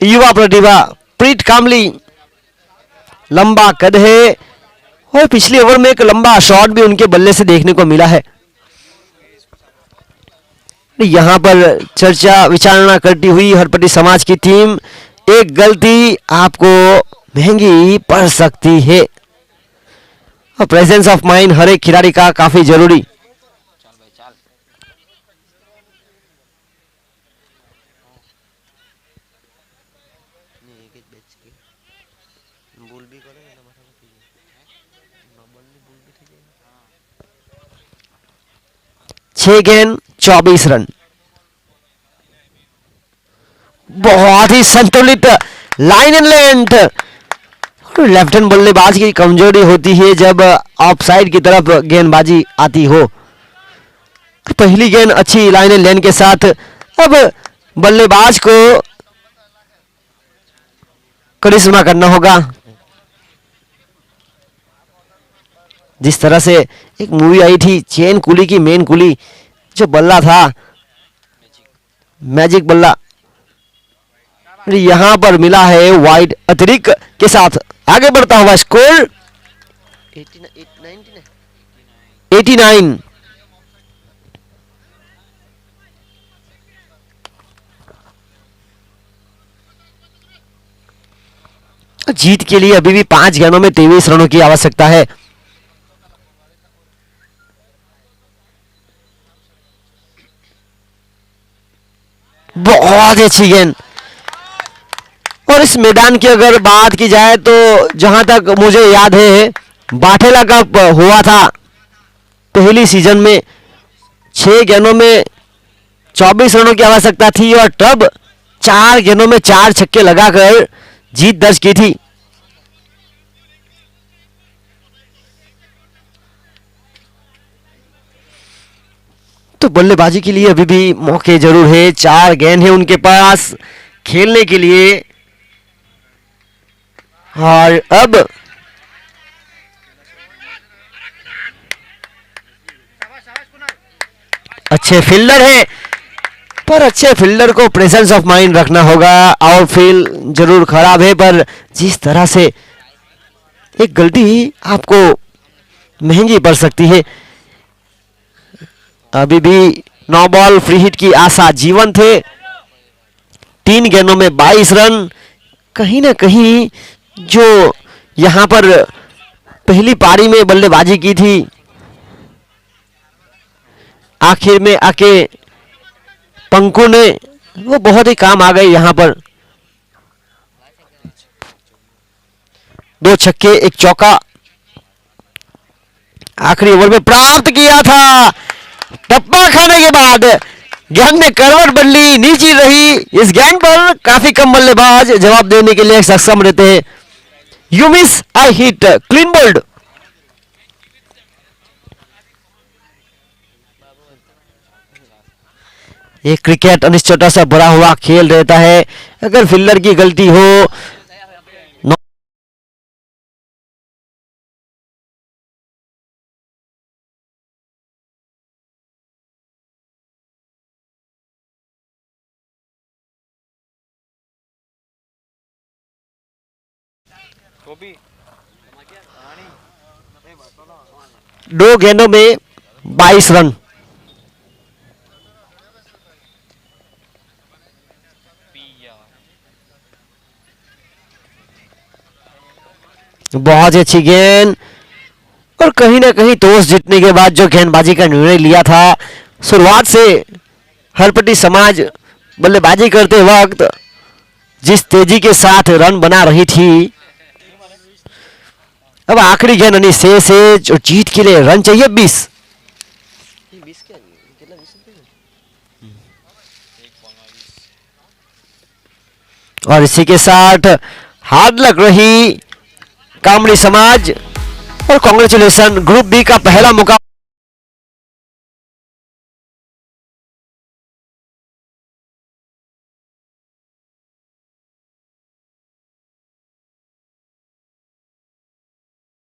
युवा प्रतिभा प्रीत कामली। लंबा कद है और पिछले ओवर में एक लंबा शॉट भी उनके बल्ले से देखने को मिला है। यहां पर चर्चा विचारणा करती हुई हरपति समाज की टीम, एक गलती आपको महंगी पड़ सकती है। और प्रेजेंस ऑफ माइंड हर एक खिलाड़ी का काफी जरूरी। चल भाई चल छह गेंद 24 रन। बहुत ही संतुलित line and length. Left hand बल्लेबाज की कमजोरी होती है जब ऑफसाइड की तरफ गेंदबाजी आती हो। पहली गेंद अच्छी लाइन एंड लेंथ के साथ। अब बल्लेबाज को करिश्मा करना होगा। जिस तरह से एक मूवी आई थी चेन कुली की मेन कुली, जो बल्ला था मैजिक बल्ला, यहां पर मिला है वाइड अतिरिक्त के साथ। आगे बढ़ता हुआ स्कोर 89। जीत के लिए अभी भी 5 गेंदों में 23 रनों की आवश्यकता है। बहुत अच्छी गेंद। और इस मैदान की अगर बात की जाए तो जहां तक मुझे याद है बाठेला कप हुआ था पहली सीजन में, 6 गेंदों में 24 रनों की आवश्यकता थी और तब 4 गेंदों में 4 छक्के लगाकर जीत दर्ज की थी। तो बल्लेबाजी के लिए अभी भी मौके जरूर है, 4 गेंद है उनके पास खेलने के लिए। और अब अच्छे फील्डर है, पर अच्छे फील्डर को प्रेजेंस ऑफ माइंड रखना होगा। आउटफील्ड जरूर खराब है, पर जिस तरह से एक गलती आपको महंगी पड़ सकती है। अभी भी 9 बॉल फ्री हिट की आशा जीवंत है। 3 गेंदों में 22 रन। कहीं ना कहीं जो यहां पर पहली पारी में बल्लेबाजी की थी, आखिर में आके पंकु ने वो बहुत ही काम आ गए यहां पर। 2 छक्के 1 चौका आखिरी ओवर में प्राप्त किया था। टप्पा खाने के बाद गेंद में करवट बदली, नीचे रही। इस गेंद पर काफी कम बल्लेबाज जवाब देने के लिए सक्षम रहते हैं। You miss I hit, clean bowled. ये क्रिकेट अनिश्चितता से भरा हुआ खेल रहता है। अगर फील्डर की गलती हो, तो भी 2 गेंदों में 22 रन। बहुत ही अच्छी गेंद। और कहीं ना कहीं टॉस जीतने के बाद जो गेंदबाजी का निर्णय लिया था, शुरुआत से हरपटी समाज बल्लेबाजी करते वक्त जिस तेजी के साथ रन बना रही थी, अब आखिरी गेंद अनी शेष है जो जीत के लिए रन चाहिए 20। और इसी के साथ हाथ लग रही कामड़ी समाज। और कांग्रेचुलेशन, ग्रुप बी का पहला मुकाबला